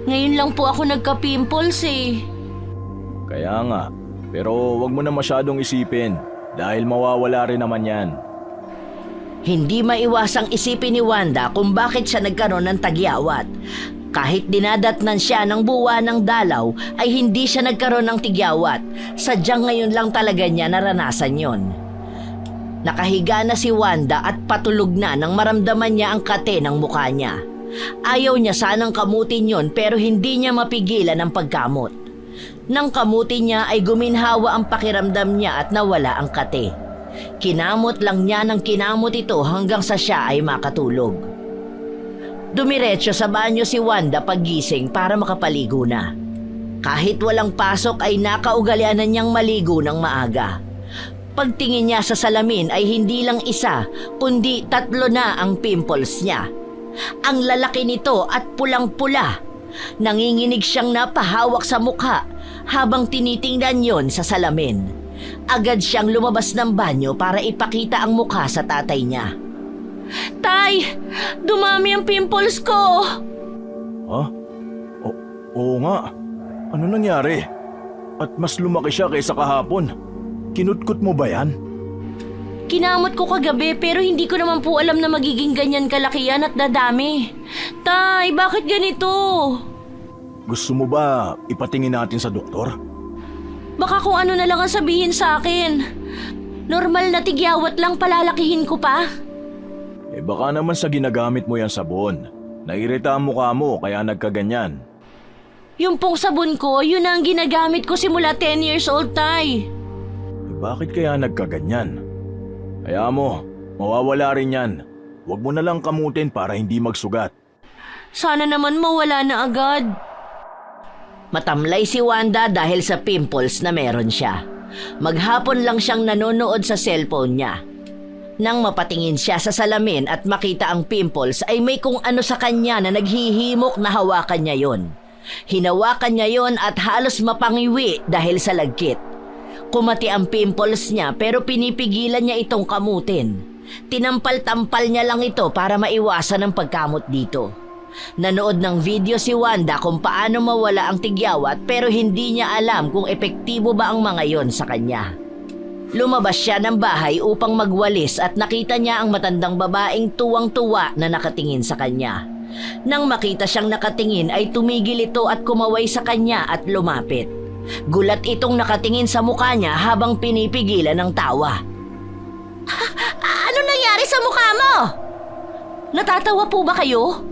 Ngayon lang po ako nagka-pimples Kaya nga. Pero wag mo na masyadong isipin dahil mawawala rin naman yan. Hindi maiwasang isipin ni Wanda kung bakit siya nagkaroon ng tagyawat. Kahit dinadatnan siya ng buwa ng dalaw ay hindi siya nagkaroon ng tigyawat. Sadyang ngayon lang talaga niya naranasan yon. Nakahiga na si Wanda at patulog na nang maramdaman niya ang kate ng mukha niya. Ayaw niya sanang kamutin yon pero hindi niya mapigilan ang pagkamot. Nang kamutin niya ay guminhawa ang pakiramdam niya at nawala ang kate. Kinamot lang niya ng kinamot ito hanggang sa siya ay makatulog. Dumiretso sa banyo si Wanda paggising para makapaligo na. Kahit walang pasok ay nakaugalian na niyang maligo ng maaga. Pagtingin niya sa salamin ay hindi lang isa kundi 3 na ang pimples niya. Ang lalaki nito at pulang-pula. Nanginginig siyang napahawak sa mukha habang tinitingnan yon sa salamin. Agad siyang lumabas ng banyo para ipakita ang mukha sa tatay niya. Tay! Dumami ang pimples ko! Ha? Oo nga. Ano nangyari? At mas lumaki siya kaysa kahapon. Kinutkot mo ba yan? Kinamot ko kagabi pero hindi ko naman po alam na magiging ganyan kalaki yan at dadami. Tay, bakit ganito? Gusto mo ba ipatingin natin sa doktor? Baka kung ano na lang ang sabihin sa akin. Normal na tigyawat lang palalakihin ko pa. Baka naman sa ginagamit mo yung sabon. Nairita ang mukha mo kaya nagkaganyan. Yung pong sabon ko, yun ang ginagamit ko simula 10 years old, Tay. Bakit kaya nagkaganyan? Kaya mo, mawawala rin yan. Huwag mo na lang kamutin para hindi magsugat. Sana naman mawala na agad. Matamlay si Wanda dahil sa pimples na meron siya. Maghapon lang siyang nanonood sa cellphone niya. Nang mapatingin siya sa salamin at makita ang pimples ay may kung ano sa kanya na naghihimok na hawakan niya yon. Hinawakan niya yon at halos mapangiwi dahil sa lagkit. Kumati ang pimples niya pero pinipigilan niya itong kamutin. Tinampal-tampal niya lang ito para maiwasan ang pagkamot dito. Nanood ng video si Wanda kung paano mawala ang tigyawat pero hindi niya alam kung epektibo ba ang mga yon sa kanya. Lumabas siya ng bahay upang magwalis at nakita niya ang matandang babaeng tuwang-tuwa na nakatingin sa kanya. Nang makita siyang nakatingin ay tumigil ito at kumaway sa kanya at lumapit. Gulat itong nakatingin sa mukha niya habang pinipigilan ng tawa. Ano nangyari sa mukha mo? Natatawa po ba kayo?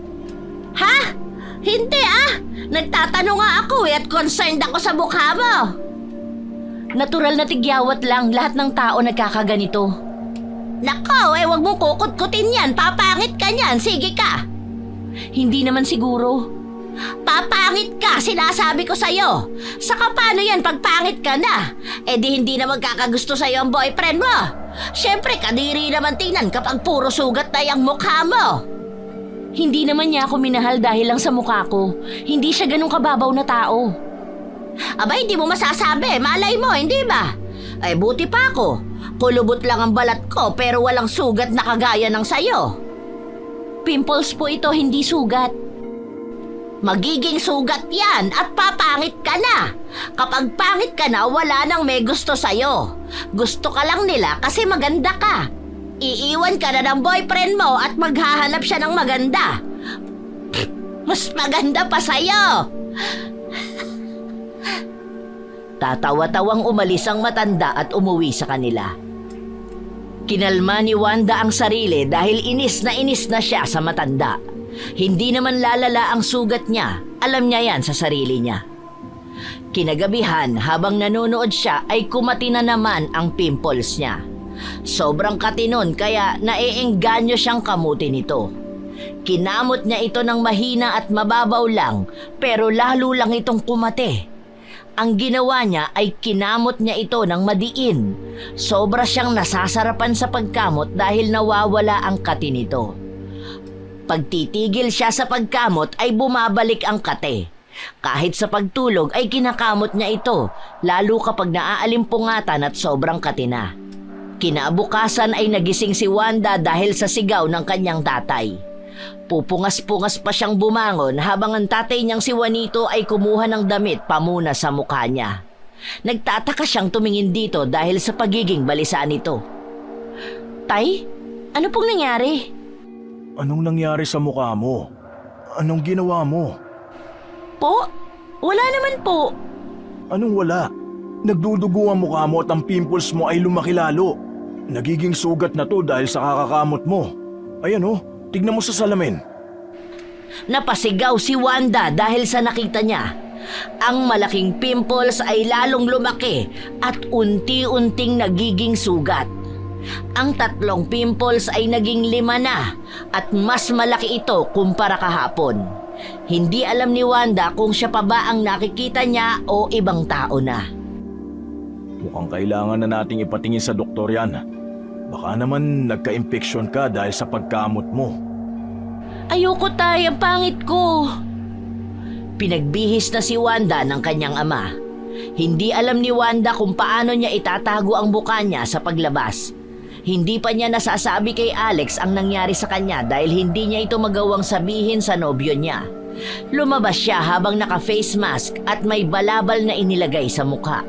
Ha? Hindi Nagtatanong nga ako at concerned ako sa mukha mo. Natural na tigyawat lang, lahat ng tao nagkakaganito. Nako, wag mong kukut-kutin yan. Papangit ka niyan. Sige ka. Hindi naman siguro. Papangit ka, sinasabi ko sa'yo. Saka paano yan pag pangit ka na? Eh di hindi na magkakagusto sa'yo ang boyfriend mo. Siyempre, kadiri naman tingnan kapag puro sugat na yung mukha mo. Hindi naman niya ako minahal dahil lang sa mukha ko. Hindi siya ganun kababaw na tao. Aba, hindi mo masasabi. Malay mo, hindi ba? Ay, buti pa ako. Kulubot lang ang balat ko pero walang sugat na kagaya ng sayo. Pimples po ito, hindi sugat. Magiging sugat yan at papangit ka na. Kapag pangit ka na, wala nang may gusto sa'yo. Gusto ka lang nila kasi maganda ka. Iiwan ka na ng boyfriend mo at maghahanap siya ng maganda. Mas maganda pa sa'yo. Tatawa-tawang umalis ang matanda at umuwi sa kanila. Kinalma ni Wanda ang sarili dahil inis na siya sa matanda. Hindi naman lalala ang sugat niya. Alam niya yan sa sarili niya. Kinagabihan habang nanonood siya ay kumati na naman ang pimples niya. Sobrang katinon kaya naiengganyo siyang kamutin ito. Kinamot niya ito ng mahina at mababaw lang pero lalo lang itong kumate. Ang ginawa niya ay kinamot niya ito ng madiin. Sobra siyang nasasarapan sa pagkamot dahil nawawala ang kati nito. Pagtitigil siya sa pagkamot ay bumabalik ang kate. Kahit sa pagtulog ay kinakamot niya ito, lalo kapag naaalimpungatan at sobrang kati na. Kinabukasan ay nagising si Wanda dahil sa sigaw ng kanyang tatay. Pupungas-pungas pa siyang bumangon habang ang tatay niyang si Juanito ay kumuha ng damit pamuna sa mukha niya. Nagtataka siyang tumingin dito dahil sa pagiging balisa nito. Tay, ano pong nangyari? Anong nangyari sa mukha mo? Anong ginawa mo? Po? Wala naman po. Anong wala? Nagdudugo ang mukha mo at ang pimples mo ay lumaki lalo. Nagiging sugat na to dahil sa kakakamot mo. Ayan oh, tignan mo sa salamin. Napasigaw si Wanda dahil sa nakita niya. Ang malaking pimples ay lalong lumaki at unti-unting nagiging sugat. Ang 3 pimples ay naging 5 na at mas malaki ito kumpara kahapon. Hindi alam ni Wanda kung siya pa ba ang nakikita niya o ibang tao na. Mukhang kailangan na nating ipatingin sa doktor yan. Baka naman nagka-infeksyon ka dahil sa pagkamot mo. Ayoko tay, ang pangit ko. Pinagbihis na si Wanda ng kanyang ama. Hindi alam ni Wanda kung paano niya itatago ang buka niya sa paglabas. Hindi pa niya nasasabi kay Alex ang nangyari sa kanya dahil hindi niya ito magawang sabihin sa nobyo niya. Lumabas siya habang naka-face mask at may balabal na inilagay sa mukha.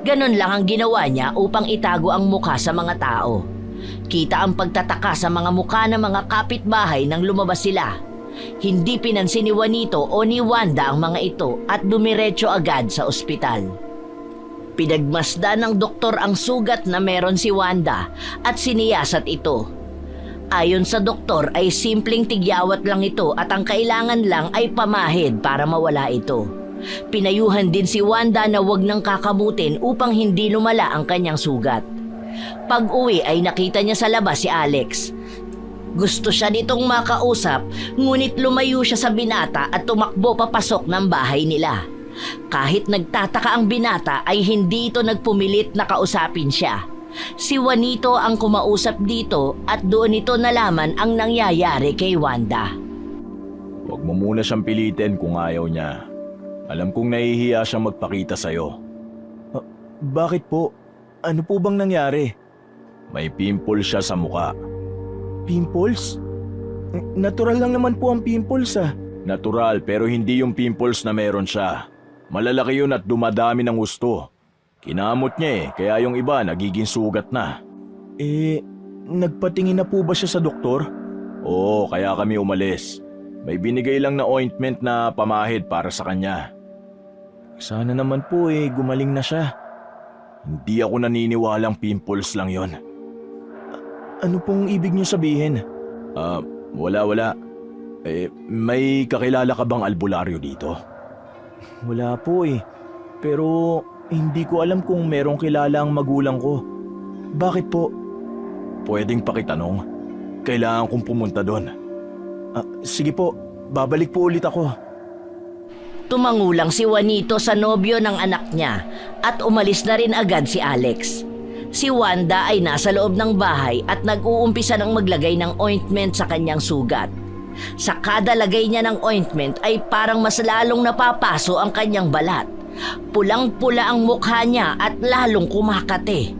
Ganon lang ang ginawa niya upang itago ang mukha sa mga tao. Kita ang pagtataka sa mga mukha ng mga kapitbahay nang lumabas sila. Hindi pinansin ni Juanito o ni Wanda ang mga ito at dumiretso agad sa ospital. Pinagmasdan ng doktor ang sugat na meron si Wanda at siniyasat ito. Ayon sa doktor ay simpleng tigyawat lang ito at ang kailangan lang ay pamahid para mawala ito. Pinayuhan din si Wanda na wag nang kakamutin upang hindi lumala ang kanyang sugat. Pag-uwi ay nakita niya sa labas si Alex. Gusto siya nitong makausap ngunit lumayo siya sa binata at tumakbo papasok ng bahay nila. Kahit nagtataka ang binata ay hindi ito nagpumilit na kausapin siya. Si Juanito ang kumausap dito at doon ito nalaman ang nangyayari kay Wanda. Huwag mo muna siyang pilitin kung ayaw niya. Alam kong nahihiya siyang magpakita sa'yo. Bakit po? Ano po bang nangyari? May pimple siya sa muka. Pimples? Natural lang naman po ang pimples ah. Natural pero hindi yung pimples na meron siya. Malalaki yun at dumadami ng gusto. Kinamot niya kaya yung iba nagiging sugat na. Nagpatingin na po ba siya sa doktor? Oo, kaya kami umalis. May binigay lang na ointment na pamahid para sa kanya. Sana naman po gumaling na siya. Hindi ako naniniwalang pimples lang yon. Ano pong ibig niyo sabihin? Wala. May kakilala ka bang albularyo dito? Wala po Pero hindi ko alam kung merong kilala ang magulang ko. Bakit po? Pwedeng pakitanong. Kailangan kong pumunta doon. Sige po, babalik po ulit ako. Tumangulang si Juanito sa nobyo ng anak niya at umalis na rin agad si Alex. Si Wanda ay nasa loob ng bahay at nag-uumpisa ng maglagay ng ointment sa kanyang sugat. Sa kada lagay niya ng ointment ay parang mas lalong napapaso ang kanyang balat. Pulang-pula ang mukha niya at lalong kumakate.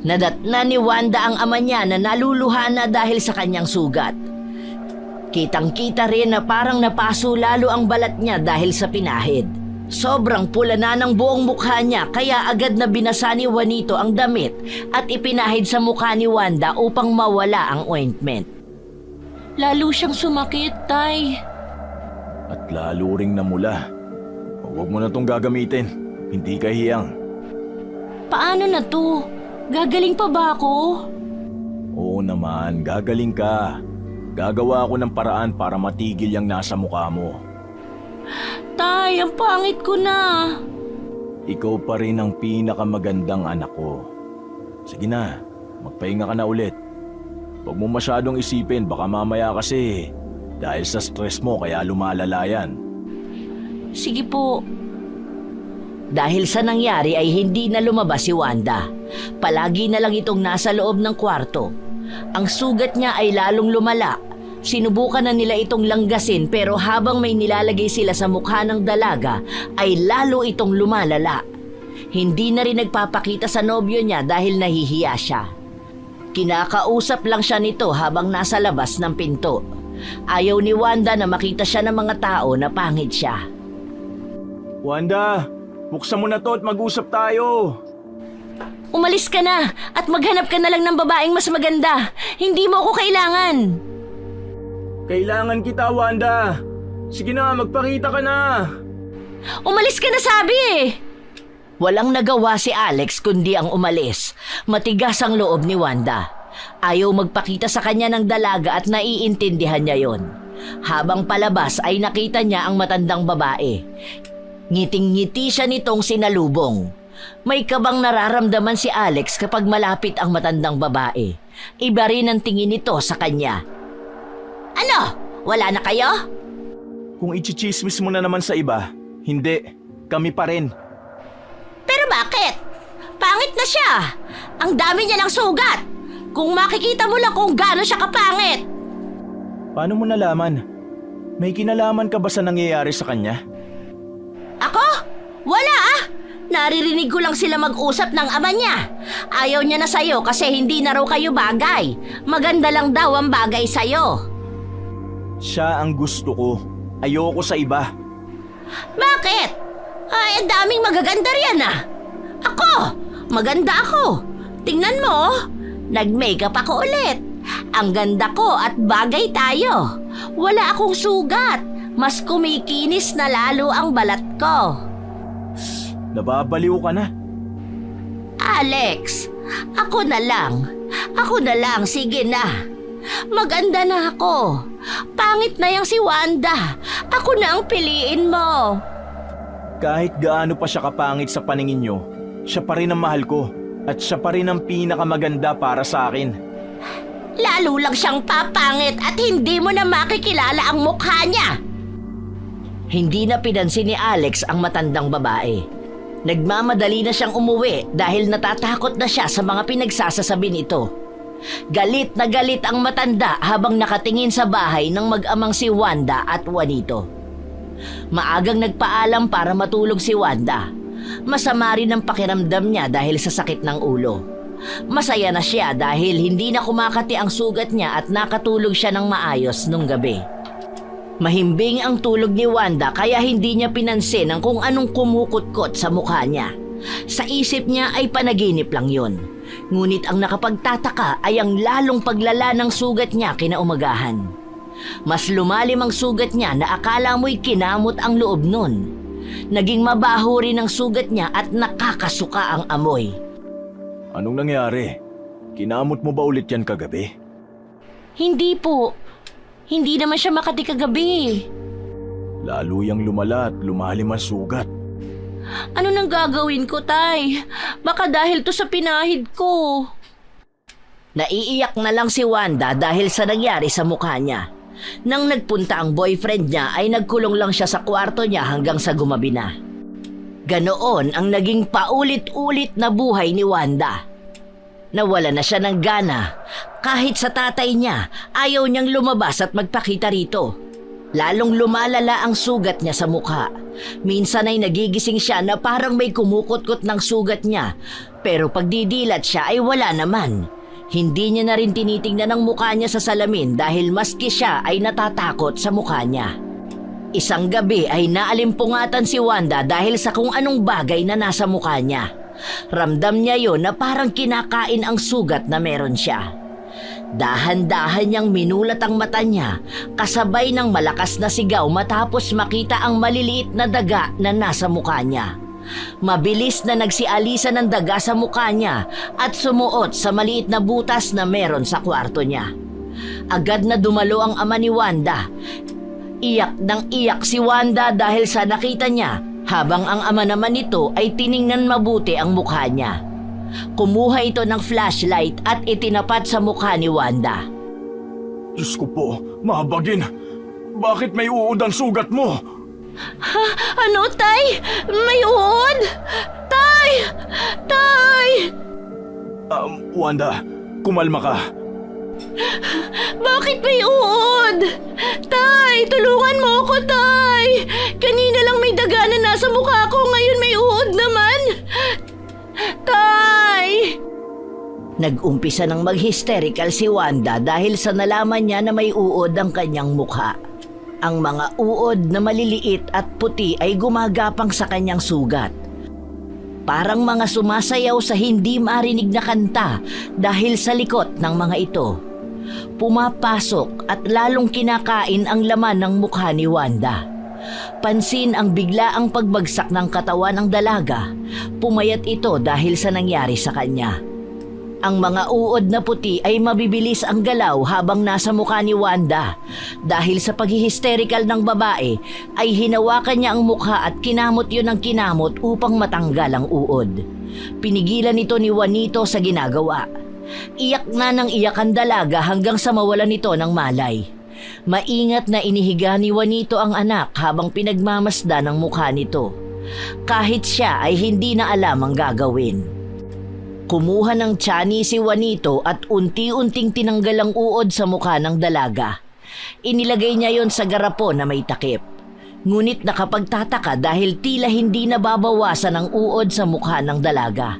Nadatna ni Wanda ang ama niya na naluluha na dahil sa kanyang sugat. Kitang-kita rin na parang napaso lalo ang balat niya dahil sa pinahid. Sobrang pula na ng buong mukha niya kaya agad na binasa ni Juanito ang damit at ipinahid sa mukha ni Wanda upang mawala ang ointment. Lalo siyang sumakit, Tay. At lalo ring namula. Huwag mo na tong gagamitin. Hindi ka hiyang. Paano na to? Gagaling pa ba ako? Oo naman, gagaling ka. Gagawa ako ng paraan para matigil yung nasa mukha mo. Tay, ang pangit ko na. Ikaw pa rin ang pinakamagandang anak ko. Sige na, magpahinga ka na ulit. Huwag mo masyadong isipin, baka mamaya kasi dahil sa stress mo kaya lumalala yan. Sige po. Dahil sa nangyari ay hindi na lumabas si Wanda. Palagi na lang itong nasa loob ng kwarto. Ang sugat niya ay lalong lumala. Sinubukan na nila itong langgasin pero habang may nilalagay sila sa mukha ng dalaga ay lalo itong lumalala. Hindi na rin nagpapakita sa nobyo niya dahil nahihiya siya. Kinakausap lang siya nito habang nasa labas ng pinto. Ayaw ni Wanda na makita siya ng mga tao na pangit siya. Wanda, buksan mo na to at mag-usap tayo. Umalis ka na at maghanap ka na lang ng babaeng mas maganda. Hindi mo ako kailangan. Kailangan kita, Wanda. Sige na, magpakita ka na. Umalis ka na sabi eh. Walang nagawa si Alex kundi ang umalis. Matigas ang loob ni Wanda. Ayaw magpakita sa kanya ng dalaga at naiintindihan niya yon. Habang palabas ay nakita niya ang matandang babae. Ngiting-ngiti siya nitong sinalubong. May kabang nararamdaman si Alex kapag malapit ang matandang babae. Iba rin ang tingin nito sa kanya. Ano? Wala na kayo? Kung ichichismis mo na naman sa iba, hindi. Kami pa rin. Pero bakit? Pangit na siya. Ang dami niya ng sugat. Kung makikita mo lang kung gaano siya kapangit. Paano mo nalaman? May kinalaman ka ba sa nangyayari sa kanya? Ako? Wala ah. Naririnig ko lang sila mag-usap ng ama niya. Ayaw niya na sa'yo kasi hindi na raw kayo bagay. Maganda lang daw ang bagay sa'yo. Siya ang gusto ko. Ayoko sa iba. Bakit? Ay, ang daming magaganda riyan ah. Ako, maganda ako. Tingnan mo, nag-makeup ako ulit. Ang ganda ko at bagay tayo. Wala akong sugat. Mas kumikinis na lalo ang balat ko. Nababaliw ka na. Alex, ako na lang. Ako na lang, sige na. Maganda na ako. Pangit na yang si Wanda. Ako na ang piliin mo. Kahit gaano pa siya kapangit sa paningin nyo, siya pa rin ang mahal ko. At siya pa rin ang pinakamaganda para sa akin. Lalo lang siyang papangit at hindi mo na makikilala ang mukha niya. Hindi na pinansin ni Alex ang matandang babae. Nagmamadali na siyang umuwi dahil natatakot na siya sa mga pinagsasasabi nito. Galit na galit ang matanda habang nakatingin sa bahay ng mag-amang si Wanda at Juanito. Maagang nagpaalam para matulog si Wanda. Masama rin ang pakiramdam niya dahil sa sakit ng ulo. Masaya na siya dahil hindi na kumakati ang sugat niya at nakatulog siya ng maayos nung gabi. Mahimbing ang tulog ni Wanda kaya hindi niya pinansin ang kung anong kumukutkot sa mukha niya. Sa isip niya ay panaginip lang yun. Ngunit ang nakapagtataka ay ang lalong paglala ng sugat niya kinaumagahan. Mas lumalim ang sugat niya na akala mo'y kinamot ang loob nun. Naging mabaho rin ang sugat niya at nakakasuka ang amoy. Anong nangyari? Kinamot mo ba ulit yan kagabi? Hindi po. Hindi naman siya makati kagabi. Lalo yang lumala at lumalim ang sugat. Ano nang gagawin ko, Tay? Baka dahil to sa pinahid ko. Naiiyak na lang si Wanda dahil sa nangyari sa mukha niya. Nang nagpunta ang boyfriend niya ay nagkulong lang siya sa kwarto niya hanggang sa gumabi na. Ganoon ang naging paulit-ulit na buhay ni Wanda. Nawala na siya ng gana. Kahit sa tatay niya, ayaw niyang lumabas at magpakita rito. Lalong lumalala ang sugat niya sa mukha. Minsan ay nagigising siya na parang may kumukutkot ng sugat niya. Pero pagdidilat siya ay wala naman. Hindi niya na rin tinitingnan ang mukha niya sa salamin dahil maski siya ay natatakot sa mukha niya. Isang gabi ay naalimpungatan si Wanda dahil sa kung anong bagay na nasa mukha niya. Ramdam niya yon na parang kinakain ang sugat na meron siya. Dahan-dahan niyang minulat ang mata niya kasabay ng malakas na sigaw matapos makita ang maliliit na daga na nasa mukha niya. Mabilis na nagsialisa ng daga sa mukha niya at sumuot sa maliit na butas na meron sa kwarto niya. Agad na dumalo ang ama ni Wanda. Iyak ng iyak si Wanda dahil sa nakita niya habang ang ama naman nito ay tiningnan mabuti ang mukha niya. Kumuha ito ng flashlight at itinapat sa mukha ni Wanda. Diyos ko po, mahabagin. Bakit may uod ang sugat mo? Ha? Ano, Tay? May uod? Tay! Tay! Wanda, kumalma ka. Bakit may uod? Tay, tulungan mo ako, Tay! Kanina lang may daga na nasa mukha ko, ngayon may uod naman! Tay! Nag-umpisa ng mag-hysterical si Wanda dahil sa nalaman niya na may uod ang kanyang mukha. Ang mga uod na maliliit at puti ay gumagapang sa kanyang sugat. Parang mga sumasayaw sa hindi marinig na kanta dahil sa likot ng mga ito. Pumapasok at lalong kinakain ang laman ng mukha ni Wanda. Pansin ang biglaang pagbagsak ng katawan ng dalaga. Pumayat ito dahil sa nangyari sa kanya. Ang mga uod na puti ay mabibilis ang galaw habang nasa mukha ni Wanda. Dahil sa paghihisterical ng babae, ay hinawakan niya ang mukha at kinamot yun ng kinamot upang matanggal ang uod. Pinigilan ito ni Juanito sa ginagawa. Iyak na ng iyak ang dalaga hanggang sa mawalan nito ng malay. Maingat na inihiga ni Juanito ang anak habang pinagmamasdan ang mukha nito. Kahit siya ay hindi na alam ang gagawin. Kumuha ng tiyan si Juanito at unti-unting tinanggal ang uod sa mukha ng dalaga. Inilagay niya yon sa garapon na may takip. Ngunit nakapagtataka dahil tila hindi nababawasan ang uod sa mukha ng dalaga.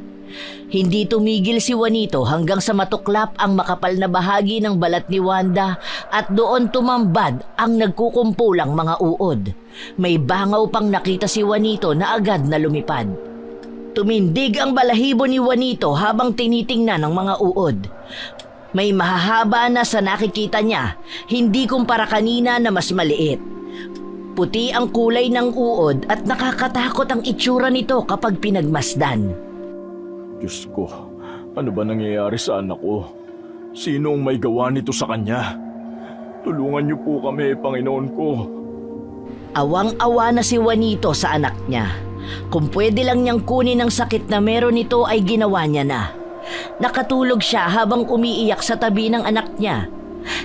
Hindi tumigil si Juanito hanggang sa matuklap ang makapal na bahagi ng balat ni Wanda at doon tumambad ang nagkukumpulang mga uod. May bangaw pang nakita si Juanito na agad na lumipad. Tumindig ang balahibo ni Juanito habang tinitingnan ang mga uod. May mahahaba na sa nakikita niya, hindi kumpara kanina na mas maliit. Puti ang kulay ng uod at nakakatakot ang itsura nito kapag pinagmasdan. Diyos ko, ano ba nangyayari sa anak ko? Sino ang may gawa nito sa kanya? Tulungan niyo po kami, Panginoon ko. Awang-awa na si Juanito sa anak niya. Kung pwede lang niyang kunin ang sakit na meron nito ay ginawa niya na. Nakatulog siya habang umiiyak sa tabi ng anak niya.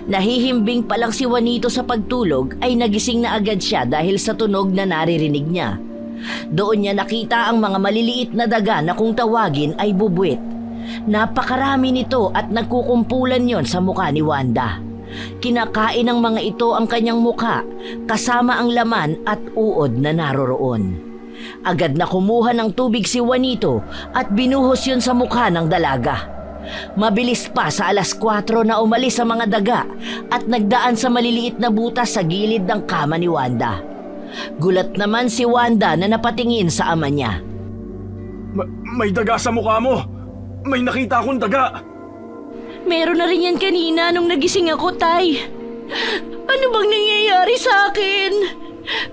Nahihimbing pa lang si Juanito sa pagtulog ay nagising na agad siya dahil sa tunog na naririnig niya. Doon niya nakita ang mga maliliit na daga na kung tawagin ay bubuwit. Napakarami nito at nagkukumpulan yon sa mukha ni Wanda. Kinakain ng mga ito ang kanyang mukha kasama ang laman at uod na naroroon. Agad na kumuha ng tubig si Juanito at binuhos yun sa mukha ng dalaga. Mabilis pa sa 4:00 na umalis sa mga daga at nagdaan sa maliliit na butas sa gilid ng kama ni Wanda. Gulat naman si Wanda na napatingin sa ama niya. May daga sa mukha mo! May nakita akong daga! Meron na rin yan kanina nung nagising ako, Tay. Ano bang nangyayari sa akin?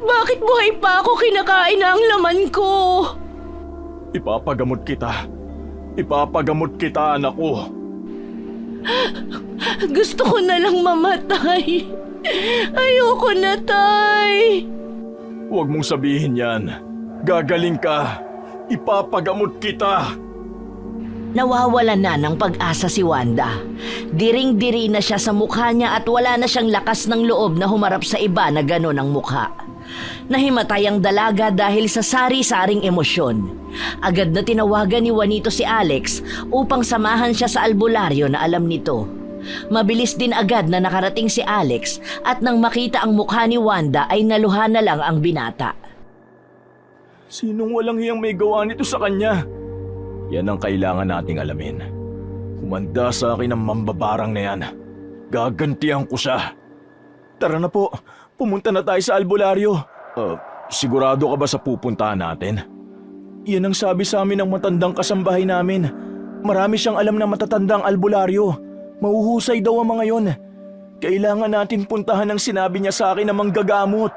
Bakit buhay pa ako kinakain na ang laman ko? Ipapagamot kita. Ipapagamot kita, anak ko. Gusto ko na lang mamatay. Ayoko na, Tay. Huwag mong sabihin yan. Gagaling ka. Ipapagamot kita. Nawawalan na ng pag-asa si Wanda. Diring-diri na siya sa mukha niya at wala na siyang lakas ng loob na humarap sa iba na gano'n ang mukha. Nahimatay ang dalaga dahil sa sari-saring emosyon. Agad na tinawagan ni Juanito si Alex upang samahan siya sa albularyo na alam nito. Mabilis din agad na nakarating si Alex at nang makita ang mukha ni Wanda ay naluha na lang ang binata. Sinong walang hiyang may gawa nito sa kanya? Yan ang kailangan nating alamin. Humanda sa akin ang mambabarang na yan. Gagantihan ko siya. Tara na po, pumunta na tayo sa albularyo. Sigurado ka ba sa pupuntahan natin? Yan ang sabi sa amin ng matandang kasambahay namin. Marami siyang alam na matatandang albularyo. Mahuhusay daw ang mga yon. Kailangan natin puntahan ang sinabi niya sa akin na manggagamot.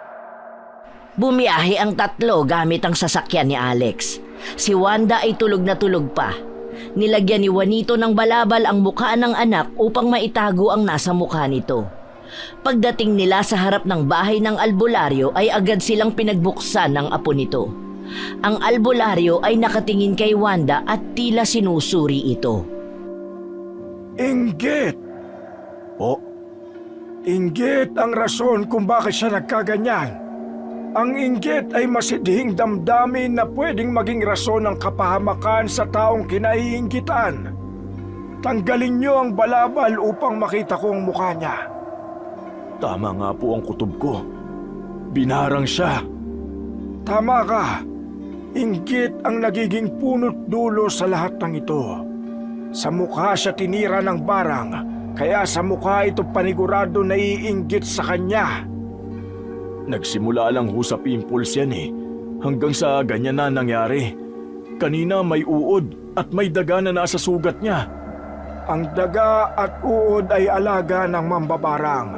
Bumiyahe ang tatlo gamit ang sasakyan ni Alex. Si Wanda ay tulog na tulog pa. Nilagyan ni Juanito ng balabal ang mukha ng anak upang maitago ang nasa mukha nito. Pagdating nila sa harap ng bahay ng albularyo ay agad silang pinagbuksan ng apo nito. Ang albularyo ay nakatingin kay Wanda at tila sinusuri ito. Inggit! Po, Inggit ang rason kung bakit siya nagkaganyan. Ang inggit ay masidhing damdamin na pwedeng maging rason ng kapahamakan sa taong kinaiinggitan. Tanggalin niyo ang balabal upang makita ko ang mukha niya. tama nga po ang kutob ko. Binarang siya. Tama ka. Inggit ang nagiging punot dulo sa lahat ng ito. Sa mukha siya tinira ng barang, kaya sa mukha ito panigurado na iinggit sa kanya. Nagsimula lang ho sa pimples yan eh. Hanggang sa ganyan na nangyari. Kanina may uod at may daga na nasa sugat niya. Ang daga at uod ay alaga ng mambabarang.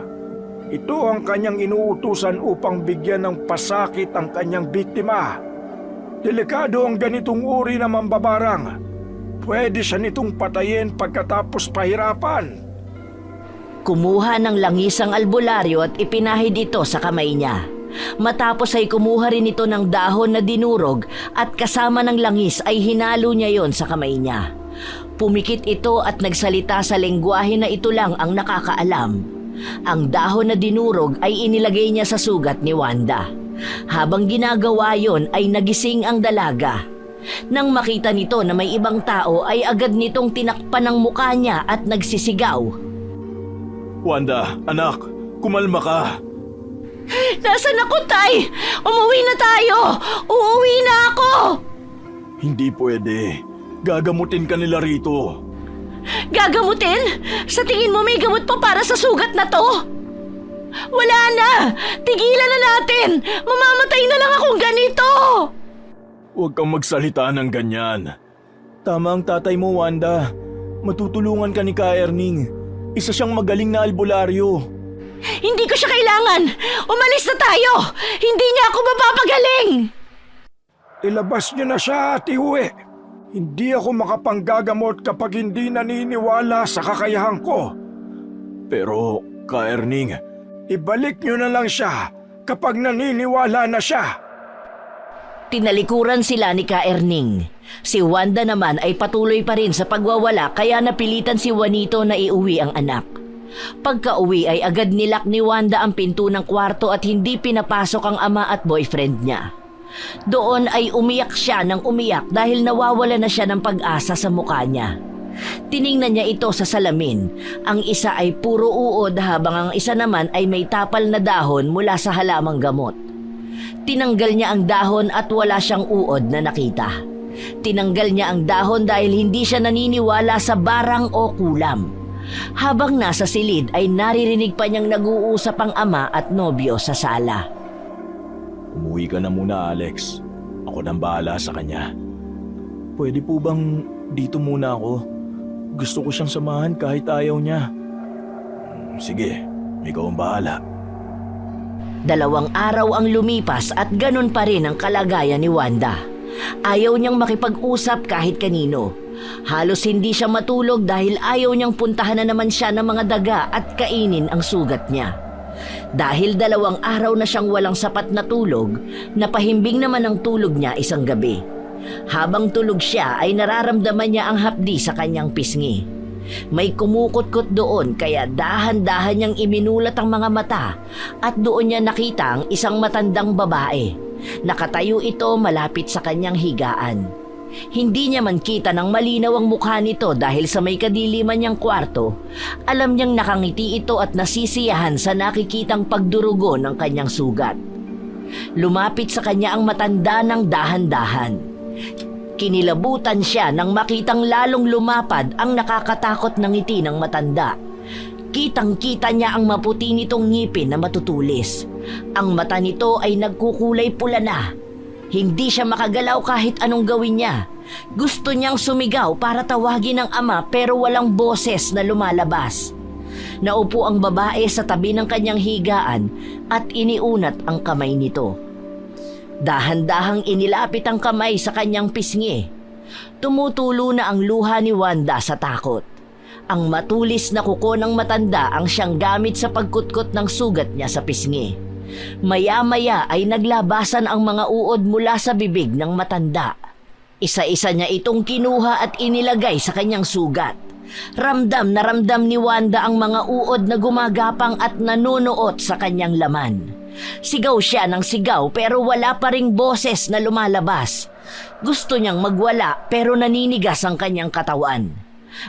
Ito ang kanyang inuutusan upang bigyan ng pasakit ang kanyang biktima. Delikado ang ganitong uri na mambabarang. Pwede siya nitong patayin pagkatapos pahirapan. Kumuha ng langis ang albularyo at ipinahid ito sa kamay niya. Matapos ay kumuha rin ito ng dahon na dinurog at kasama ng langis ay hinalo niya yon sa kamay niya. Pumikit ito at nagsalita sa lengguwahe na ito lang ang nakakaalam. Ang dahon na dinurog ay inilagay niya sa sugat ni Wanda. Habang ginagawa yon ay nagising ang dalaga. Nang makita nito na may ibang tao ay agad nitong tinakpan ang mukha niya at nagsisigaw. Wanda, anak, kumalma ka. Nasaan ako, Tay? Umuwi na tayo! Uuwi na ako! Hindi pwede. Gagamutin ka nila rito. Gagamutin? Sa tingin mo may gamot pa para sa sugat na to? Wala na! Tigilan na natin! Mamamatay na lang akong ganito! Huwag kang magsalita ng ganyan. Tama ang tatay mo, Wanda. Matutulungan ka ni Ka Erning. Isa siyang magaling na albularyo. Hindi ko siya kailangan! Umalis na tayo! Hindi niya ako mapapagaling! Ilabas niyo na siya at iuwi. Hindi ako makapanggagamot kapag hindi naniniwala sa kakayahan ko. Pero, Ka Erning, Ibalik niyo na lang siya kapag naniniwala na siya. Tinalikuran sila ni Ka Erning. Si Wanda naman ay patuloy pa rin sa pagwawala kaya napilitan si Juanito na iuwi ang anak. Pagka-uwi ay agad nilak ni Wanda ang pinto ng kwarto at hindi pinapasok ang ama at boyfriend niya. Doon ay umiyak siya ng umiyak dahil nawawala na siya ng pag-asa sa mukha niya. Tiningnan niya ito sa salamin. Ang isa ay puro uod habang ang isa naman ay may tapal na dahon mula sa halamang gamot. Tinanggal niya ang dahon at wala siyang uod na nakita. Tinanggal niya ang dahon dahil hindi siya naniniwala sa barang o kulam. Habang nasa silid ay naririnig pa niyang nag-uusap ang ama at nobyo sa sala. umuwi ka na muna, Alex. Ako nang bahala sa kanya. Pwede po bang dito muna ako? Gusto ko siyang samahan kahit ayaw niya. Sige, ikaw ang bahala. 2 araw ang lumipas at ganun pa rin ang kalagayan ni Wanda. Ayaw niyang makipag-usap kahit kanino. Halos hindi siya matulog dahil ayaw niyang puntahan na naman siya ng mga daga at kainin ang sugat niya. Dahil 2 araw na siyang walang sapat na tulog, napahimbing naman ang tulog niya isang gabi. Habang tulog siya ay nararamdaman niya ang hapdi sa kanyang pisngi. May kumukutkot doon kaya dahan-dahan niyang iminulat ang mga mata at doon niya nakita ang isang matandang babae. Nakatayo ito malapit sa kanyang higaan. Hindi niya man kita ng malinaw ang mukha nito dahil sa may kadiliman niyang kwarto. Alam niyang nakangiti ito at nasisiyahan sa nakikitang pagdurugo ng kanyang sugat. Lumapit sa kanya ang matanda ng dahan-dahan. Kinilabutan siya nang makitang lalong lumapad ang nakakatakot na ngiti ng matanda. Kitang-kita niya ang maputi nitong ngipin na matutulis. Ang mata nito ay nagkukulay pula na. Hindi siya makagalaw kahit anong gawin niya. Gusto niyang sumigaw para tawagin ang ama pero walang boses na lumalabas. Naupo ang babae sa tabi ng kanyang higaan at iniunat ang kamay nito. Dahan-dahang inilapit ang kamay sa kanyang pisngi. Tumutulo na ang luha ni Wanda sa takot. Ang matulis na kuko ng matanda ang siyang gamit sa pagkutkot ng sugat niya sa pisngi. Maya-maya ay naglabasan ang mga uod mula sa bibig ng matanda. Isa-isa niya itong kinuha at inilagay sa kanyang sugat. Ramdam na ramdam ni Wanda ang mga uod na gumagapang at nanunuot sa kanyang laman. Sigaw siya ng sigaw pero wala pa ring boses na lumalabas. Gusto niyang magwala pero naninigas ang kanyang katawan.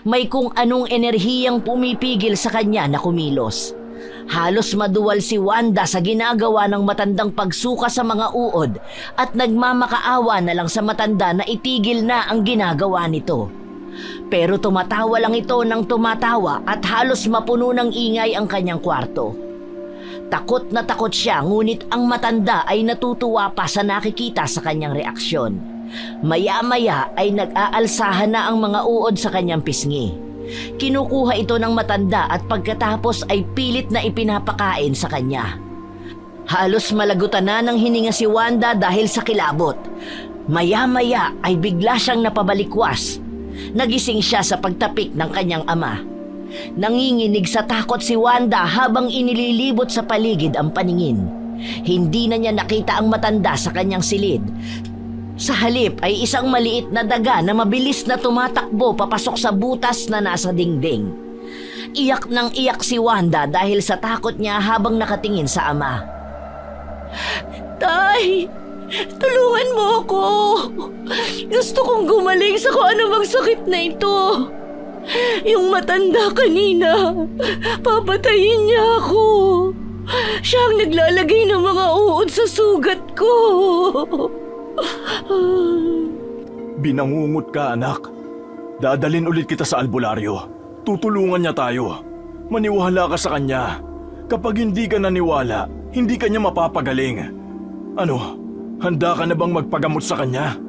May kung anong enerhiyang pumipigil sa kanya na kumilos. Halos maduwal si Wanda sa ginagawa ng matandang pagsuka sa mga uod at nagmamakaawa na lang sa matanda na itigil na ang ginagawa nito. Pero tumatawa lang ito ng tumatawa at halos mapuno ng ingay ang kanyang kwarto. Takot na takot siya ngunit ang matanda ay natutuwa pa sa nakikita sa kanyang reaksyon. Maya-maya ay nag-aalsahan na ang mga uod sa kanyang pisngi. Kinukuha ito ng matanda at pagkatapos ay pilit na ipinapakain sa kanya. Halos malagutan na ng hininga si Wanda dahil sa kilabot. Maya-maya ay bigla siyang napabalikwas. Nagising siya sa pagtapik ng kanyang ama. Nanginginig sa takot si Wanda habang inililibot sa paligid ang paningin. Hindi na niya nakita ang matanda sa kanyang silid. Sa halip ay isang maliit na daga na mabilis na tumatakbo papasok sa butas na nasa dingding. Iyak nang iyak si Wanda dahil sa takot niya habang nakatingin sa ama. Tay! Tulungan mo ako! Gusto kong gumaling sa kung anumang sakit na ito. Yung matanda kanina, papatayin niya ako. Siya ang naglalagay ng mga uod sa sugat ko. Binangungot ka, anak. Dadalin ulit kita sa albularyo. Tutulungan niya tayo. Maniwala ka sa kanya. Kapag hindi ka naniwala, hindi ka niya mapapagaling. Ano, handa ka na bang magpagamot sa kanya?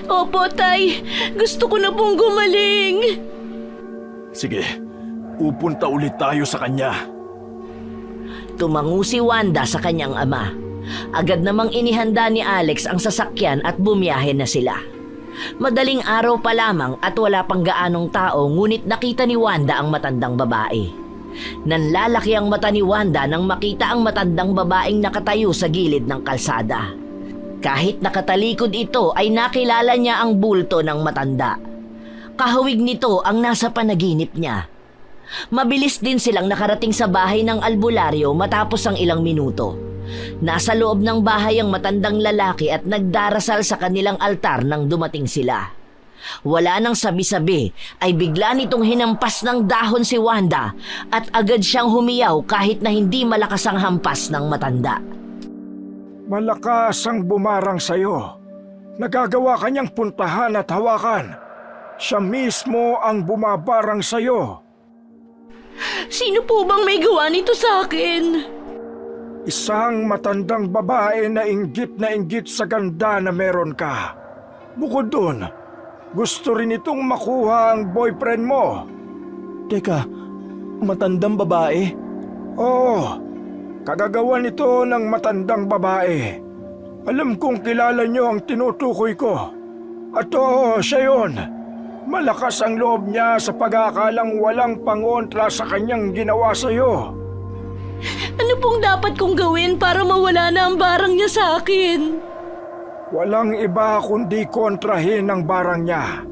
Opo, Tay. Gusto ko na pong gumaling. Sige, pupunta ulit tayo sa kanya. Tumango si Wanda sa kanyang ama. Agad namang inihanda ni Alex ang sasakyan at bumiyahe na sila. Madaling araw pa lamang at wala pang gaanong tao ngunit nakita ni Wanda ang matandang babae. Nanlalaki ang mata ni Wanda nang makita ang matandang babaeng nakatayo sa gilid ng kalsada. Kahit nakatalikod ito ay nakilala niya ang bulto ng matanda. Kahawig nito ang nasa panaginip niya. Mabilis din silang nakarating sa bahay ng albularyo matapos ang ilang minuto. Nasa loob ng bahay ang matandang lalaki at nagdarasal sa kanilang altar nang dumating sila. Wala nang sabi-sabi ay bigla nitong hinampas ng dahon si Wanda at agad siyang humiyaw kahit na hindi malakas ang hampas ng matanda. Malakas ang bumarang sa'yo. Nagagawa ka niyang puntahan at hawakan. Siya mismo ang bumabarang sa'yo. Sino po bang may gawa nito sa akin? Isang matandang babae na inggit sa ganda na meron ka. Bukod dun, gusto rin itong makuha ang boyfriend mo. Teka, matandang babae? Oo, kagagawa nito ng matandang babae. Alam kong kilala niyo ang tinutukoy ko. At oo, siya yun. Malakas ang loob niya sa pag-aakalang walang pangontra sa kanyang ginawa sa'yo. Ano pong dapat kong gawin para mawala na ang barang niya sa akin? Walang iba kundi kontrahin ang barang niya.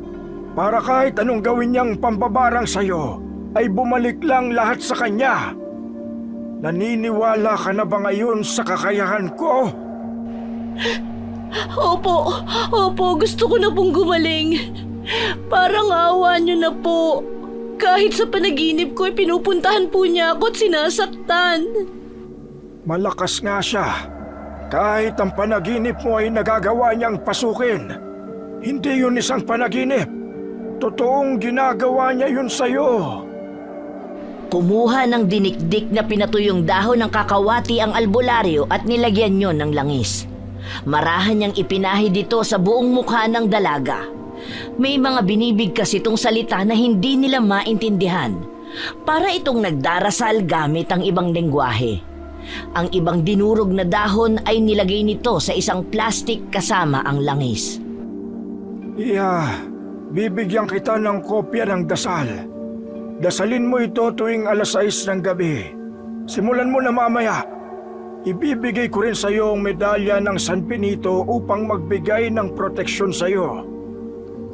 Para kahit anong gawin niyang pambabarang sa'yo, ay bumalik lang lahat sa kanya. Naniniwala ka na ba ngayon sa kakayahan ko? Opo, gusto ko na pong gumaling. Parang awa niyo na po. Kahit sa panaginip ko, pinupuntahan po niya ako at sinasaktan. Malakas nga siya. Kahit ang panaginip mo ay nagagawa niyang pasukin. Hindi yun isang panaginip. Totoong ginagawa niya yun sa'yo. Kumuha ng dinikdik na pinatuyong dahon ng kakawati ang albularyo at nilagyan yon ng langis. Marahan niyang ipinahid dito sa buong mukha ng dalaga. May mga binibigkas itong salita na hindi nila maintindihan. Para itong nagdarasal gamit ang ibang lengguwahe. Ang ibang dinurog na dahon ay nilagay nito sa isang plastik kasama ang langis. Bibigyan kita ng kopya ng dasal. Dasalin mo ito tuwing 6:00 ng gabi. Simulan mo na mamaya. Ibibigay ko rin sa iyo ang medalya ng San Benito upang magbigay ng proteksyon sa iyo.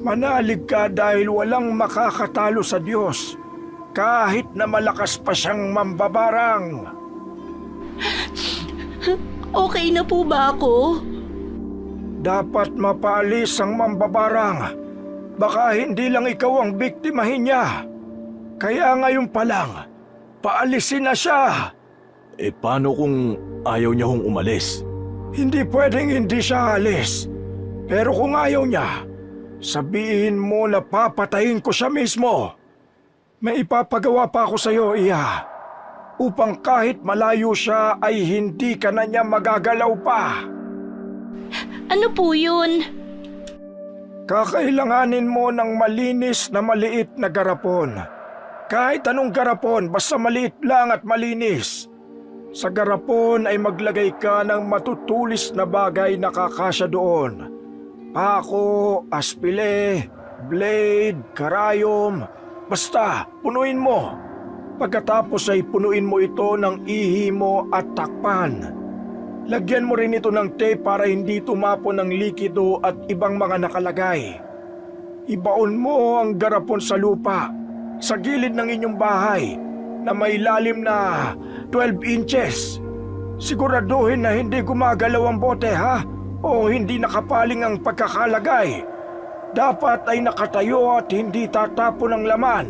Manalig ka dahil walang makakatalo sa Diyos, kahit na malakas pa siyang mambabarang. Okay na po ba ako? Dapat mapaalis ang mambabarang. Baka hindi lang ikaw ang biktimahin niya. Kaya ngayon pa lang, paalisin na siya. Paano kung ayaw niya hong umalis? Hindi pwedeng hindi siya alis. Pero kung ayaw niya, sabihin mo na papatayin ko siya mismo. May ipapagawa pa ako sa iyo, Iya. Upang kahit malayo siya ay hindi ka na niya magagalaw pa. Ano po yun? Kakailanganin mo ng malinis na maliit na garapon. Kahit anong garapon, basta maliit lang at malinis. Sa garapon ay maglagay ka ng matutulis na bagay na kakasya doon. Pako, aspile, blade, karayom, basta punuin mo. Pagkatapos ay punuin mo ito ng ihi mo at takpan. Lagyan mo rin ito ng tape para hindi tumapon ng likido at ibang mga nakalagay. Ibaon mo ang garapon sa lupa, sa gilid ng inyong bahay, na may lalim na 12 inches. Siguraduhin na hindi gumagalaw ang bote, ha? O hindi nakapaling ang pagkakalagay. Dapat ay nakatayo at hindi tatapon ang laman.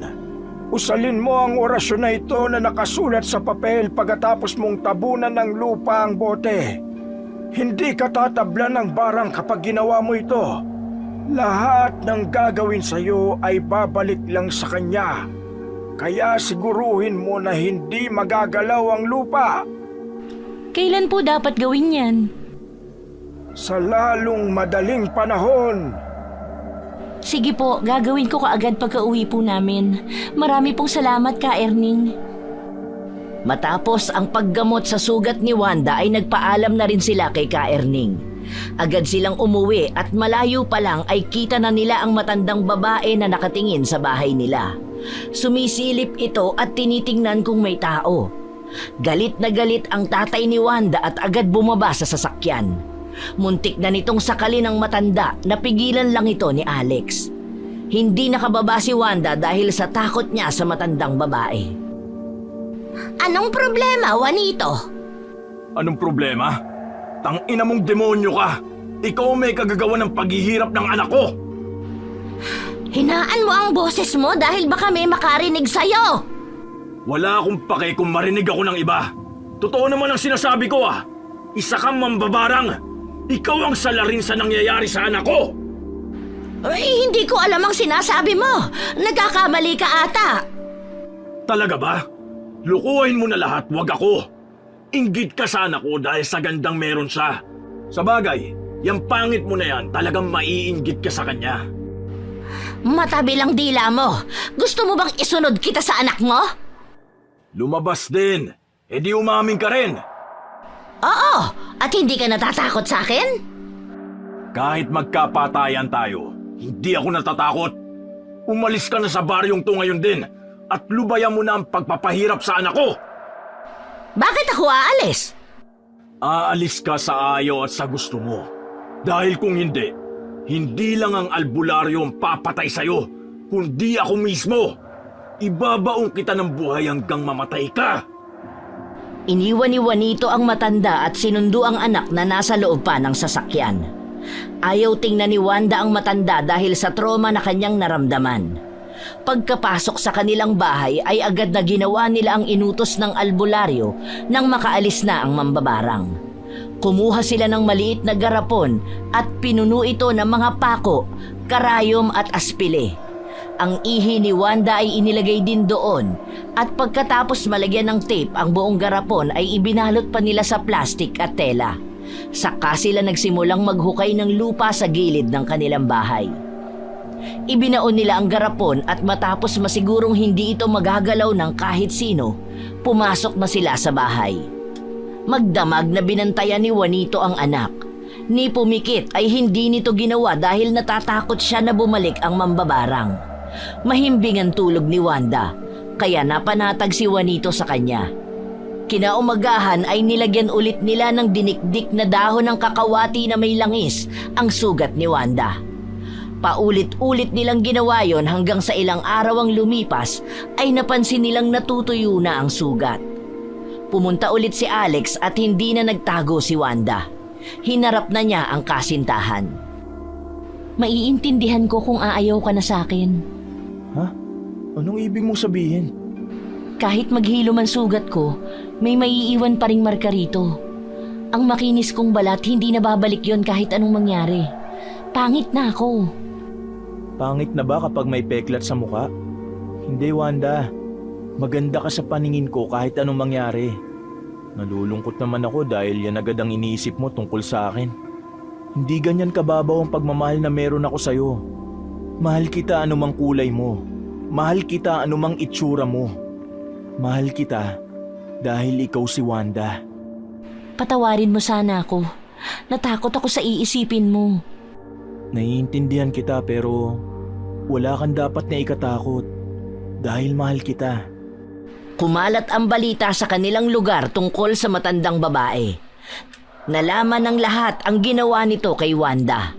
Usalin mo ang orasyon na ito na nakasulat sa papel pagkatapos mong tabunan ng lupa ang bote. Hindi ka tatablan ng barang kapag ginawa mo ito. Lahat ng gagawin sa iyo ay babalik lang sa kanya. Kaya siguruhin mo na hindi magagalaw ang lupa. Kailan po dapat gawin yan? Sa lalong madaling panahon. Sige po, gagawin ko kaagad pagka-uwi po namin. Marami pong salamat, Ka Erning. Matapos ang paggamot sa sugat ni Wanda ay nagpaalam na rin sila kay Ka Erning. Agad silang umuwi at malayo pa lang ay kita na nila ang matandang babae na nakatingin sa bahay nila. Sumisilip ito at tinitingnan kung may tao. Galit na galit ang tatay ni Wanda at agad bumaba sa sasakyan. Muntik na nitong sakalin ng matanda, napigilan lang ito ni Alex. Hindi nakababa si Wanda dahil sa takot niya sa matandang babae. Anong problema, Juanito? Anong problema? Tangina mong demonyo ka! Ikaw may kagagawa ng paghihirap ng anak ko! Hinaan mo ang boses mo dahil baka may makarinig sa'yo! Wala akong pake kung marinig ako ng iba. Totoo naman ang sinasabi ko ah! Isa kang mambabarang! Ikaw ang salarin sa nangyayari sa anak ko! Ay, hindi ko alam ang sinasabi mo! Nagkakamali ka ata! Talaga ba? Lukuhin mo na lahat, wag ako! Inggit ka sa anak ko dahil sa gandang meron siya. Sa bagay, yung pangit mo na yan, talagang maiinggit ka sa kanya. Matabi lang dila mo! Gusto mo bang isunod kita sa anak mo? Lumabas din! E di umamin ka rin! Oo! At hindi ka natatakot sa akin? Kahit magkapatayan tayo, hindi ako natatakot. Umalis ka na sa baryong to ngayon din at lubayan mo na ang pagpapahirap sa anak ko. Bakit ako aalis? Aalis ka sa ayaw at sa gusto mo. Dahil kung hindi, hindi lang ang albularyo ang papatay sa'yo, kundi ako mismo. Ibabaong kita ng buhay hanggang mamatay ka. Iniwan ni Juanito ang matanda at sinundo ang anak na nasa loob pa ng sasakyan. Ayaw tingnan ni Wanda ang matanda dahil sa trauma na kanyang naramdaman. Pagkapasok sa kanilang bahay ay agad na ginawa nila ang inutos ng albularyo nang makaalis na ang mambabarang. Kumuha sila ng maliit na garapon at pinuno ito ng mga pako, karayom at aspile. Ang ihi ni Wanda ay inilagay din doon at pagkatapos malagyan ng tape ang buong garapon ay ibinalot pa nila sa plastik at tela. Saka sila nagsimulang maghukay ng lupa sa gilid ng kanilang bahay. Ibinaon nila ang garapon at matapos masigurong hindi ito magagalaw ng kahit sino, pumasok na sila sa bahay. Magdamag na binantayan ni Juanito ang anak. Ni pumikit ay hindi nito ginawa dahil natatakot siya na bumalik ang mambabarang. Mahimbing ang tulog ni Wanda, kaya napanatag si Juanito sa kanya. Kinaumagahan ay nilagyan ulit nila ng dinikdik na dahon ng kakawati na may langis ang sugat ni Wanda. Paulit-ulit nilang ginawa yon hanggang sa ilang araw ang lumipas ay napansin nilang natutuyo na ang sugat. Pumunta ulit si Alex at hindi na nagtago si Wanda. Hinarap na niya ang kasintahan. Maiintindihan ko kung aayaw ka na sa akin. Ha? Anong ibig mong sabihin? Kahit maghilo man sugat ko, may maiiwan pa ring marka rito. Ang makinis kong balat, hindi na babalik yon kahit anong mangyari. Pangit na ako. Pangit na ba kapag may peklat sa muka? Hindi, Wanda. Maganda ka sa paningin ko kahit anong mangyari. Nalulungkot naman ako dahil yan agad ang iniisip mo tungkol sa akin. Hindi ganyan kababaw ang pagmamahal na meron ako sa'yo. Mahal kita anumang kulay mo. Mahal kita anumang itsura mo. Mahal kita dahil ikaw si Wanda. Patawarin mo sana ako. Natakot ako sa iisipin mo. Naiintindihan kita pero wala kang dapat na ikatakot dahil mahal kita. Kumalat ang balita sa kanilang lugar tungkol sa matandang babae. Nalaman ng lahat ang ginawa nito kay Wanda.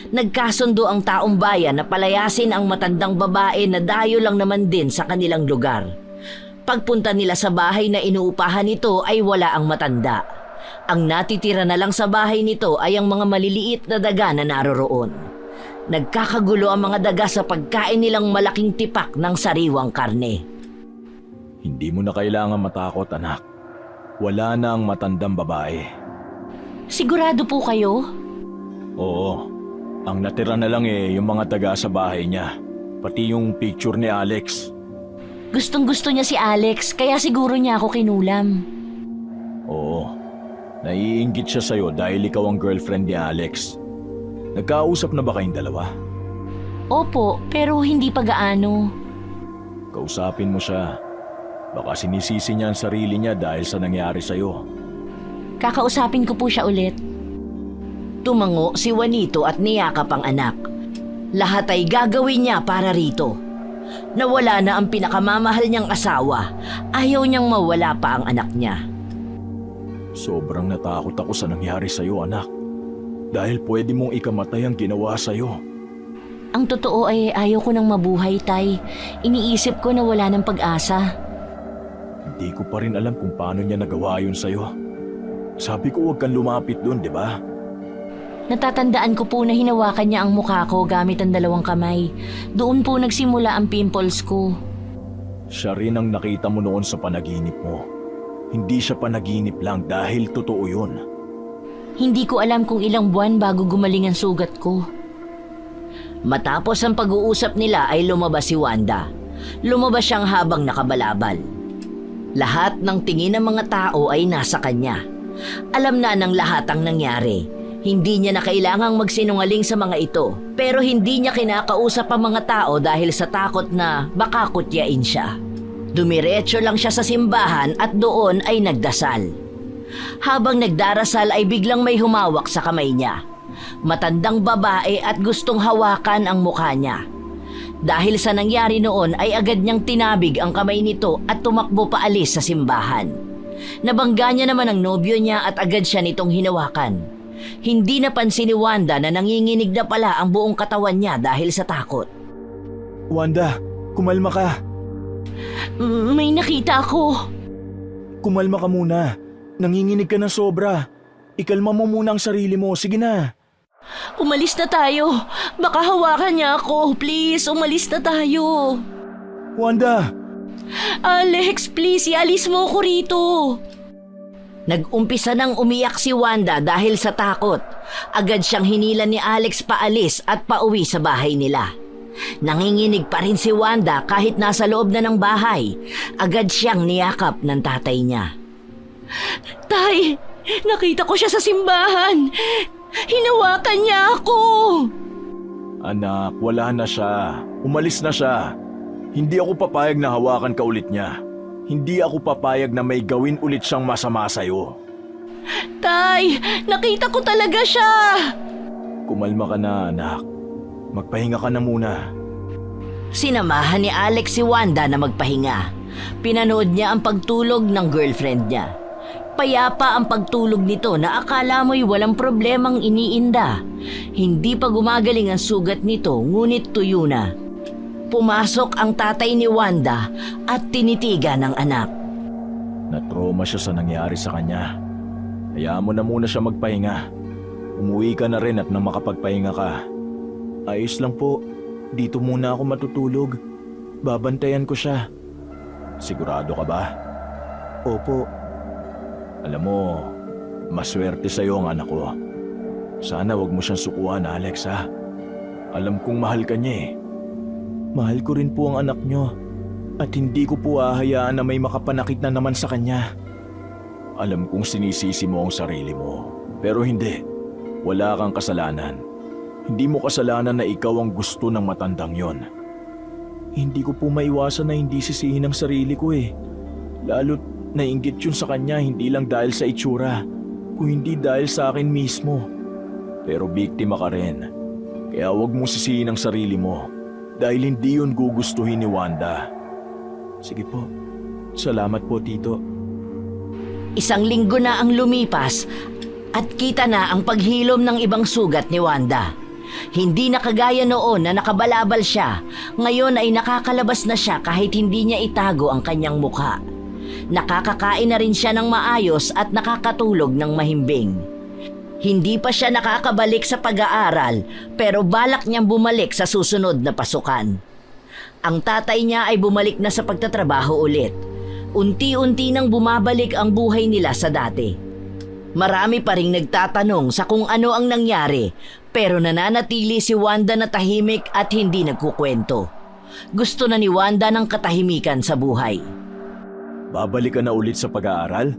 Nagkasundo ang taong bayan na palayasin ang matandang babae na dayo lang naman din sa kanilang lugar. Pagpunta nila sa bahay na inuupahan nito ay wala ang matanda. Ang natitira na lang sa bahay nito ay ang mga maliliit na daga na naroroon. Nagkakagulo ang mga daga sa pagkain nilang malaking tipak ng sariwang karne. Hindi mo na kailangan matakot, anak. Wala na ang matandang babae. Sigurado po kayo? Oo. Ang natira na lang yung mga daga sa bahay niya. Pati yung picture ni Alex. Gustong-gusto niya si Alex, kaya siguro niya ako kinulam. Oo. Naiinggit siya sa'yo dahil ikaw ang girlfriend ni Alex. Nagkausap na ba kayong dalawa? Opo, pero hindi pa gaano. Kausapin mo siya. Baka sinisisi niya ang sarili niya dahil sa nangyari sa'yo. Kakausapin ko po siya ulit. Tumango si Juanito at niyakap ang anak. Lahat ay gagawin niya para rito. Nawala na ang pinakamamahal niyang asawa. Ayaw niyang mawala pa ang anak niya. Sobrang natakot ako sa nangyari sa'yo, anak. Dahil pwede mong ikamatay ang ginawa sa'yo. Ang totoo ay ayaw ko nang mabuhay, Tay. Iniisip ko na wala ng pag-asa. Hindi ko pa rin alam kung paano niya nagawa yun sa'yo. Sabi ko huwag kang lumapit dun, di ba? Natatandaan ko po na hinawakan niya ang mukha ko gamit ang dalawang kamay. Doon po nagsimula ang pimples ko. Siya rin ang nakita mo noon sa panaginip mo. Hindi siya panaginip lang dahil totoo yun. Hindi ko alam kung ilang buwan bago gumaling ang sugat ko. Matapos ang pag-uusap nila ay lumabas si Wanda. Lumabas siyang habang nakabalabal. Lahat ng tingin ng mga tao ay nasa kanya. Alam na ng lahat ang nangyari. Hindi niya na kailangang magsinungaling sa mga ito, pero hindi niya kinakausap ang mga tao dahil sa takot na baka kutyain siya. Dumiretso lang siya sa simbahan at doon ay nagdasal. Habang nagdarasal ay biglang may humawak sa kamay niya. Matandang babae at gustong hawakan ang mukha niya. Dahil sa nangyari noon ay agad niyang tinabig ang kamay nito at tumakbo paalis sa simbahan. Nabangga niya naman ang nobyo niya at agad siya nitong hinawakan. Hindi napansin ni Wanda na nanginginig na pala ang buong katawan niya dahil sa takot. Wanda, kumalma ka. May nakita ako. Kumalma ka muna. Nanginginig ka na sobra. Ikalma mo muna ang sarili mo. Sige na. Umalis na tayo. Baka hawakan niya ako. Please, umalis na tayo. Wanda! Alex, please, ialis mo ako rito. Nag-umpisa nang umiyak si Wanda dahil sa takot. Agad siyang hinila ni Alex paalis at pauwi sa bahay nila. Nanginginig pa rin si Wanda kahit nasa loob na ng bahay. Agad siyang niyakap ng tatay niya. Tay, nakita ko siya sa simbahan. Hinawakan niya ako. Anak, wala na siya. Umalis na siya. Hindi ako papayag na hawakan ka ulit niya. Hindi ako papayag na may gawin ulit siyang masama sa'yo. Tay, nakita ko talaga siya. Kumalma ka na, anak. Magpahinga ka na muna. Sinamahan ni Alex si Wanda na magpahinga. Pinanood niya ang pagtulog ng girlfriend niya. Payapa ang pagtulog nito na akala mo'y walang problemang iniinda. Hindi pa gumagaling ang sugat nito ngunit tuyo na. Pumasok ang tatay ni Wanda at tinitigan ng anak. Natroma siya sa nangyari sa kanya. Hayaan mo na muna siya magpahinga. Umuwi ka na rin at nang makapagpahinga ka. Ayos lang po. Dito muna ako matutulog. Babantayan ko siya. Sigurado ka ba? Opo. Alam mo, maswerte sa'yo ang anak ko. Sana wag mo siyang sukuan, Alex, ha? Alam kong mahal ka niya eh. Mahal ko rin po ang anak niyo. At hindi ko po hahayaan na may makapanakit na naman sa kanya. Alam kong sinisisi mo ang sarili mo. Pero hindi. Wala kang kasalanan. Hindi mo kasalanan na ikaw ang gusto ng matandang yon. Hindi ko po maiwasan na hindi sisihin ang sarili ko eh. Lalo't nainggit yun sa kanya hindi lang dahil sa itsura, kung hindi dahil sa akin mismo. Pero biktima ka rin. Kaya huwag mong sisihin ang sarili mo dahil hindi yun gugustuhin ni Wanda. Sige po. Salamat po, Tito. Isang linggo na ang lumipas at kita na ang paghilom ng ibang sugat ni Wanda. Hindi na kagaya noon na nakabalabal siya. Ngayon ay nakakalabas na siya kahit hindi niya itago ang kanyang mukha. Nakakakain na rin siya ng maayos at nakakatulog ng mahimbing. Hindi pa siya nakakabalik sa pag-aaral pero balak niyang bumalik sa susunod na pasukan. Ang tatay niya ay bumalik na sa pagtatrabaho ulit. Unti-unti nang bumabalik ang buhay nila sa dati. Marami pa ring nagtatanong sa kung ano ang nangyari pero nananatili si Wanda na tahimik at hindi nagkukwento. Gusto na ni Wanda ng katahimikan sa buhay. Babalik ka na ulit sa pag-aaral?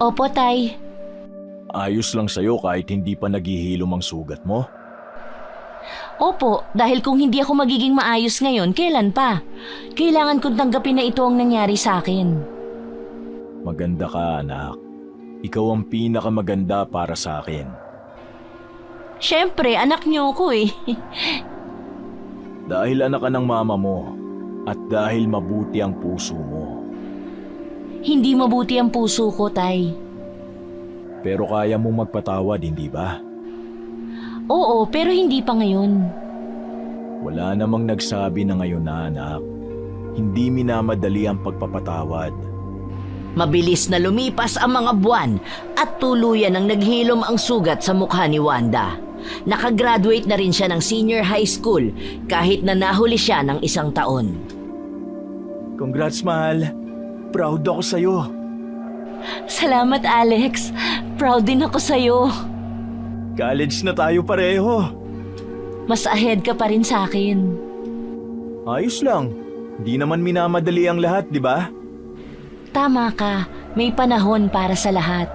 Opo, Tay. Ayos lang sa'yo kahit hindi pa naghihilom ang sugat mo? Opo, dahil kung hindi ako magiging maayos ngayon, kailan pa? Kailangan kong tanggapin na ito ang nangyari sa akin. Maganda ka, anak. Ikaw ang pinakamaganda para sa akin. Siyempre, anak niyo ako eh. Dahil anak ka ng mama mo at dahil mabuti ang puso mo. Hindi mabuti ang puso ko, Tay. Pero kaya mong magpatawad, hindi ba? Oo, pero hindi pa ngayon. Wala namang nagsabi na ngayon na, anak. Hindi minamadali ang pagpapatawad. Mabilis na lumipas ang mga buwan at tuluyan ang naghilom ang sugat sa mukha ni Wanda. Nakagraduate na rin siya ng senior high school kahit na nahuli siya ng 1 taon. Congrats, mahal. Proud ako sa'yo. Salamat, Alex. Proud din ako sa'yo. College na tayo pareho. Mas ahead ka pa rin sa akin. Ayos lang. Di naman minamadali ang lahat, di ba? Tama ka. May panahon para sa lahat.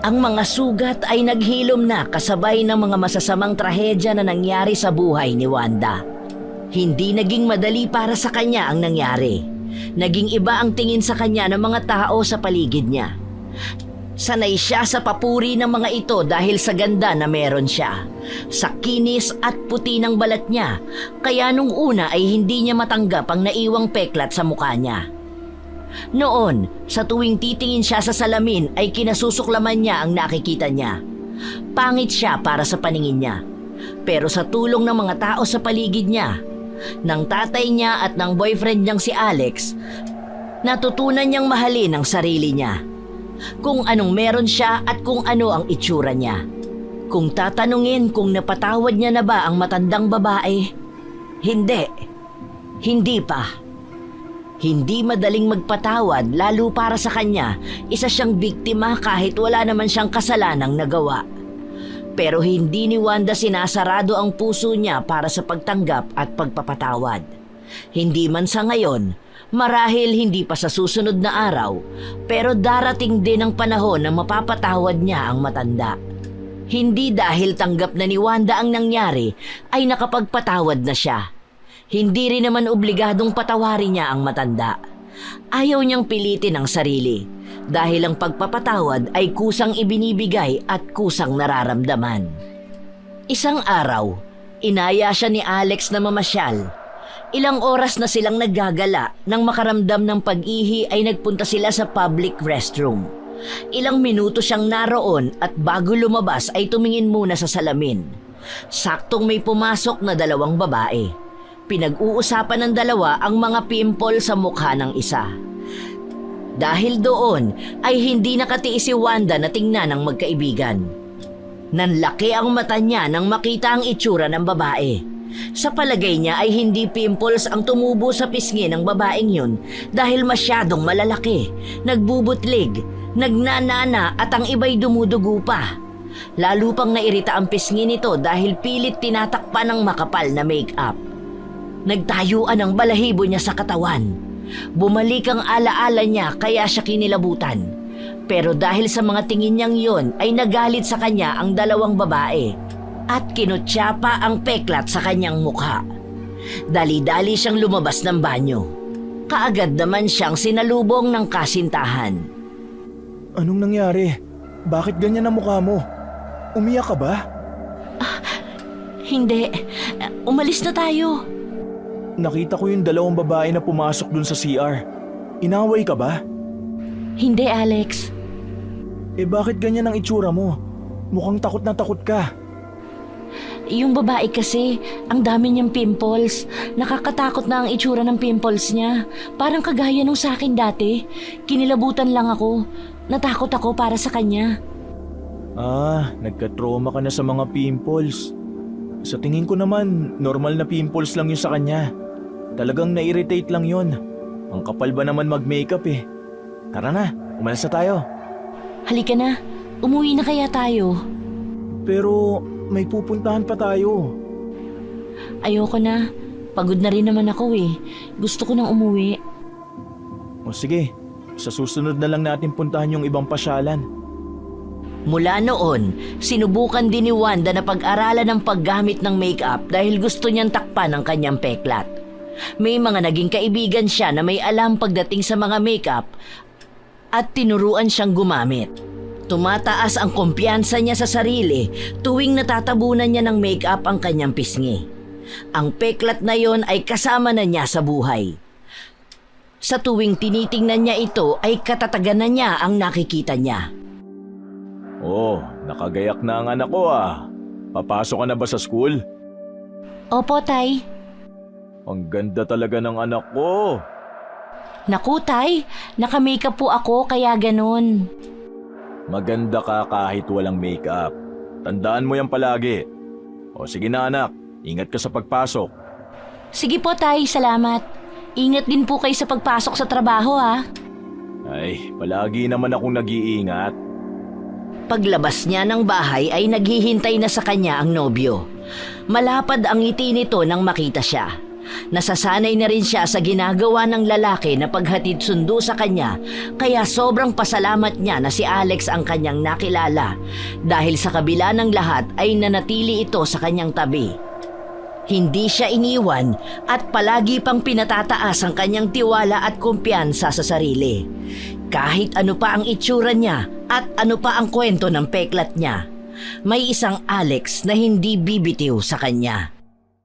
Ang mga sugat ay naghilom na kasabay ng mga masasamang trahedya na nangyari sa buhay ni Wanda. Hindi naging madali para sa kanya ang nangyari. Naging iba ang tingin sa kanya ng mga tao sa paligid niya. Sanay siya sa papuri ng mga ito dahil sa ganda na meron siya. Sa kinis at puti ng balat niya, kaya nung una ay hindi niya matanggap ang naiwang peklat sa mukha niya. Noon, sa tuwing titingin siya sa salamin ay kinasusuklaman niya ang nakikita niya. Pangit siya para sa paningin niya. Pero sa tulong ng mga tao sa paligid niya, ng tatay niya at ng boyfriend niyang si Alex, natutunan niyang mahalin ang sarili niya. Kung anong meron siya at kung ano ang itsura niya. Kung tatanungin kung napatawad niya na ba ang matandang babae, hindi. Hindi pa. Hindi madaling magpatawad lalo para sa kanya, isa siyang biktima kahit wala naman siyang kasalanang nagawa. Pero hindi ni Wanda sinasarado ang puso niya para sa pagtanggap at pagpapatawad. Hindi man sa ngayon, marahil hindi pa sa susunod na araw, pero darating din ang panahon na mapapatawad niya ang matanda. Hindi dahil tanggap na ni Wanda ang nangyari ay nakapagpatawad na siya. Hindi rin naman obligadong patawarin niya ang matanda. Ayaw niyang pilitin ang sarili dahil ang pagpapatawad ay kusang ibinibigay at kusang nararamdaman. Isang araw, inaya siya ni Alex na mamasyal. Ilang oras na silang naggagala nang makaramdam ng pag-ihi ay nagpunta sila sa public restroom. Ilang minuto siyang naroon at bago lumabas ay tumingin muna sa salamin. Saktong may pumasok na dalawang babae. Pinag-uusapan ng dalawa ang mga pimple sa mukha ng isa. Dahil doon ay hindi nakatiis si Wanda na tingnan ng magkaibigan. Nanlaki ang mata niya nang makita ang itsura ng babae. Sa palagay niya ay hindi pimples ang tumubo sa pisngi ng babaeng yun dahil masyadong malalaki, nagbubutlig, nagnanana at ang iba'y dumudugo pa. Lalo pang nairita ang pisngi nito dahil pilit tinatakpan ng makapal na make-up. Nagtayuan ang balahibo niya sa katawan. Bumalik ang alaala niya kaya siya kinilabutan. Pero dahil sa mga tingin niyang yon ay nagalit sa kanya ang dalawang babae at kinutya pa ang peklat sa kanyang mukha. Dali-dali siyang lumabas ng banyo. Kaagad naman siyang sinalubong ng kasintahan. Anong nangyari? Bakit ganyan ang mukha mo? Umiyak ka ba? Hindi. Umalis na tayo. Nakita ko yung dalawang babae na pumasok dun sa CR. Inaway ka ba? Hindi, Alex. Bakit ganyan ang itsura mo? Mukhang takot na takot ka. Yung babae kasi, ang dami niyang pimples. Nakakatakot na ang itsura ng pimples niya. Parang kagaya nung sa akin dati. Kinilabutan lang ako. Natakot ako para sa kanya. Nagka-trauma ka na sa mga pimples. Sa tingin ko naman, normal na pimples lang yun sa kanya. Talagang na-irritate lang yun. Ang kapal ba naman mag-makeup eh. Tara na, umalis na tayo. Halika na, umuwi na kaya tayo. Pero may pupuntahan pa tayo. Ayoko na, pagod na rin naman ako eh. Gusto ko nang umuwi. O sige, sa susunod na lang natin puntahan yung ibang pasyalan. Mula noon, sinubukan din ni Wanda na pag-aralan ang paggamit ng makeup dahil gusto niyang takpan ang kanyang peklat. May mga naging kaibigan siya na may alam pagdating sa mga makeup at tinuruan siyang gumamit. Tumataas ang kumpiyansa niya sa sarili tuwing natatabunan niya ng makeup ang kanyang pisngi. Ang peklat na yon ay kasama na niya sa buhay. Sa tuwing tinitingnan niya ito ay katatagan na niya ang nakikita niya. Nakagayak na ang anak ko ah. Papasok ka na ba sa school? Opo, Tay. Ang ganda talaga ng anak ko. Naku, Tay. Naka-makeup po ako kaya ganun. Maganda ka kahit walang makeup. Tandaan mo yan palagi. O sige na anak, ingat ka sa pagpasok. Sige po, Tay. Salamat. Ingat din po kayo sa pagpasok sa trabaho, ha? Ay, palagi naman akong nag-iingat. Paglabas niya ng bahay ay naghihintay na sa kanya ang nobyo. Malapad ang ngiti nito nang makita siya. Nasasanay na rin siya sa ginagawa ng lalaki na paghatid sundo sa kanya, kaya sobrang pasalamat niya na si Alex ang kanyang nakilala dahil sa kabila ng lahat ay nanatili ito sa kanyang tabi. Hindi siya iniwan at palagi pang pinatataas ang kanyang tiwala at kumpiyansa sa sarili. Kahit ano pa ang itsura niya at ano pa ang kwento ng peklat niya, may isang Alex na hindi bibitiw sa kanya.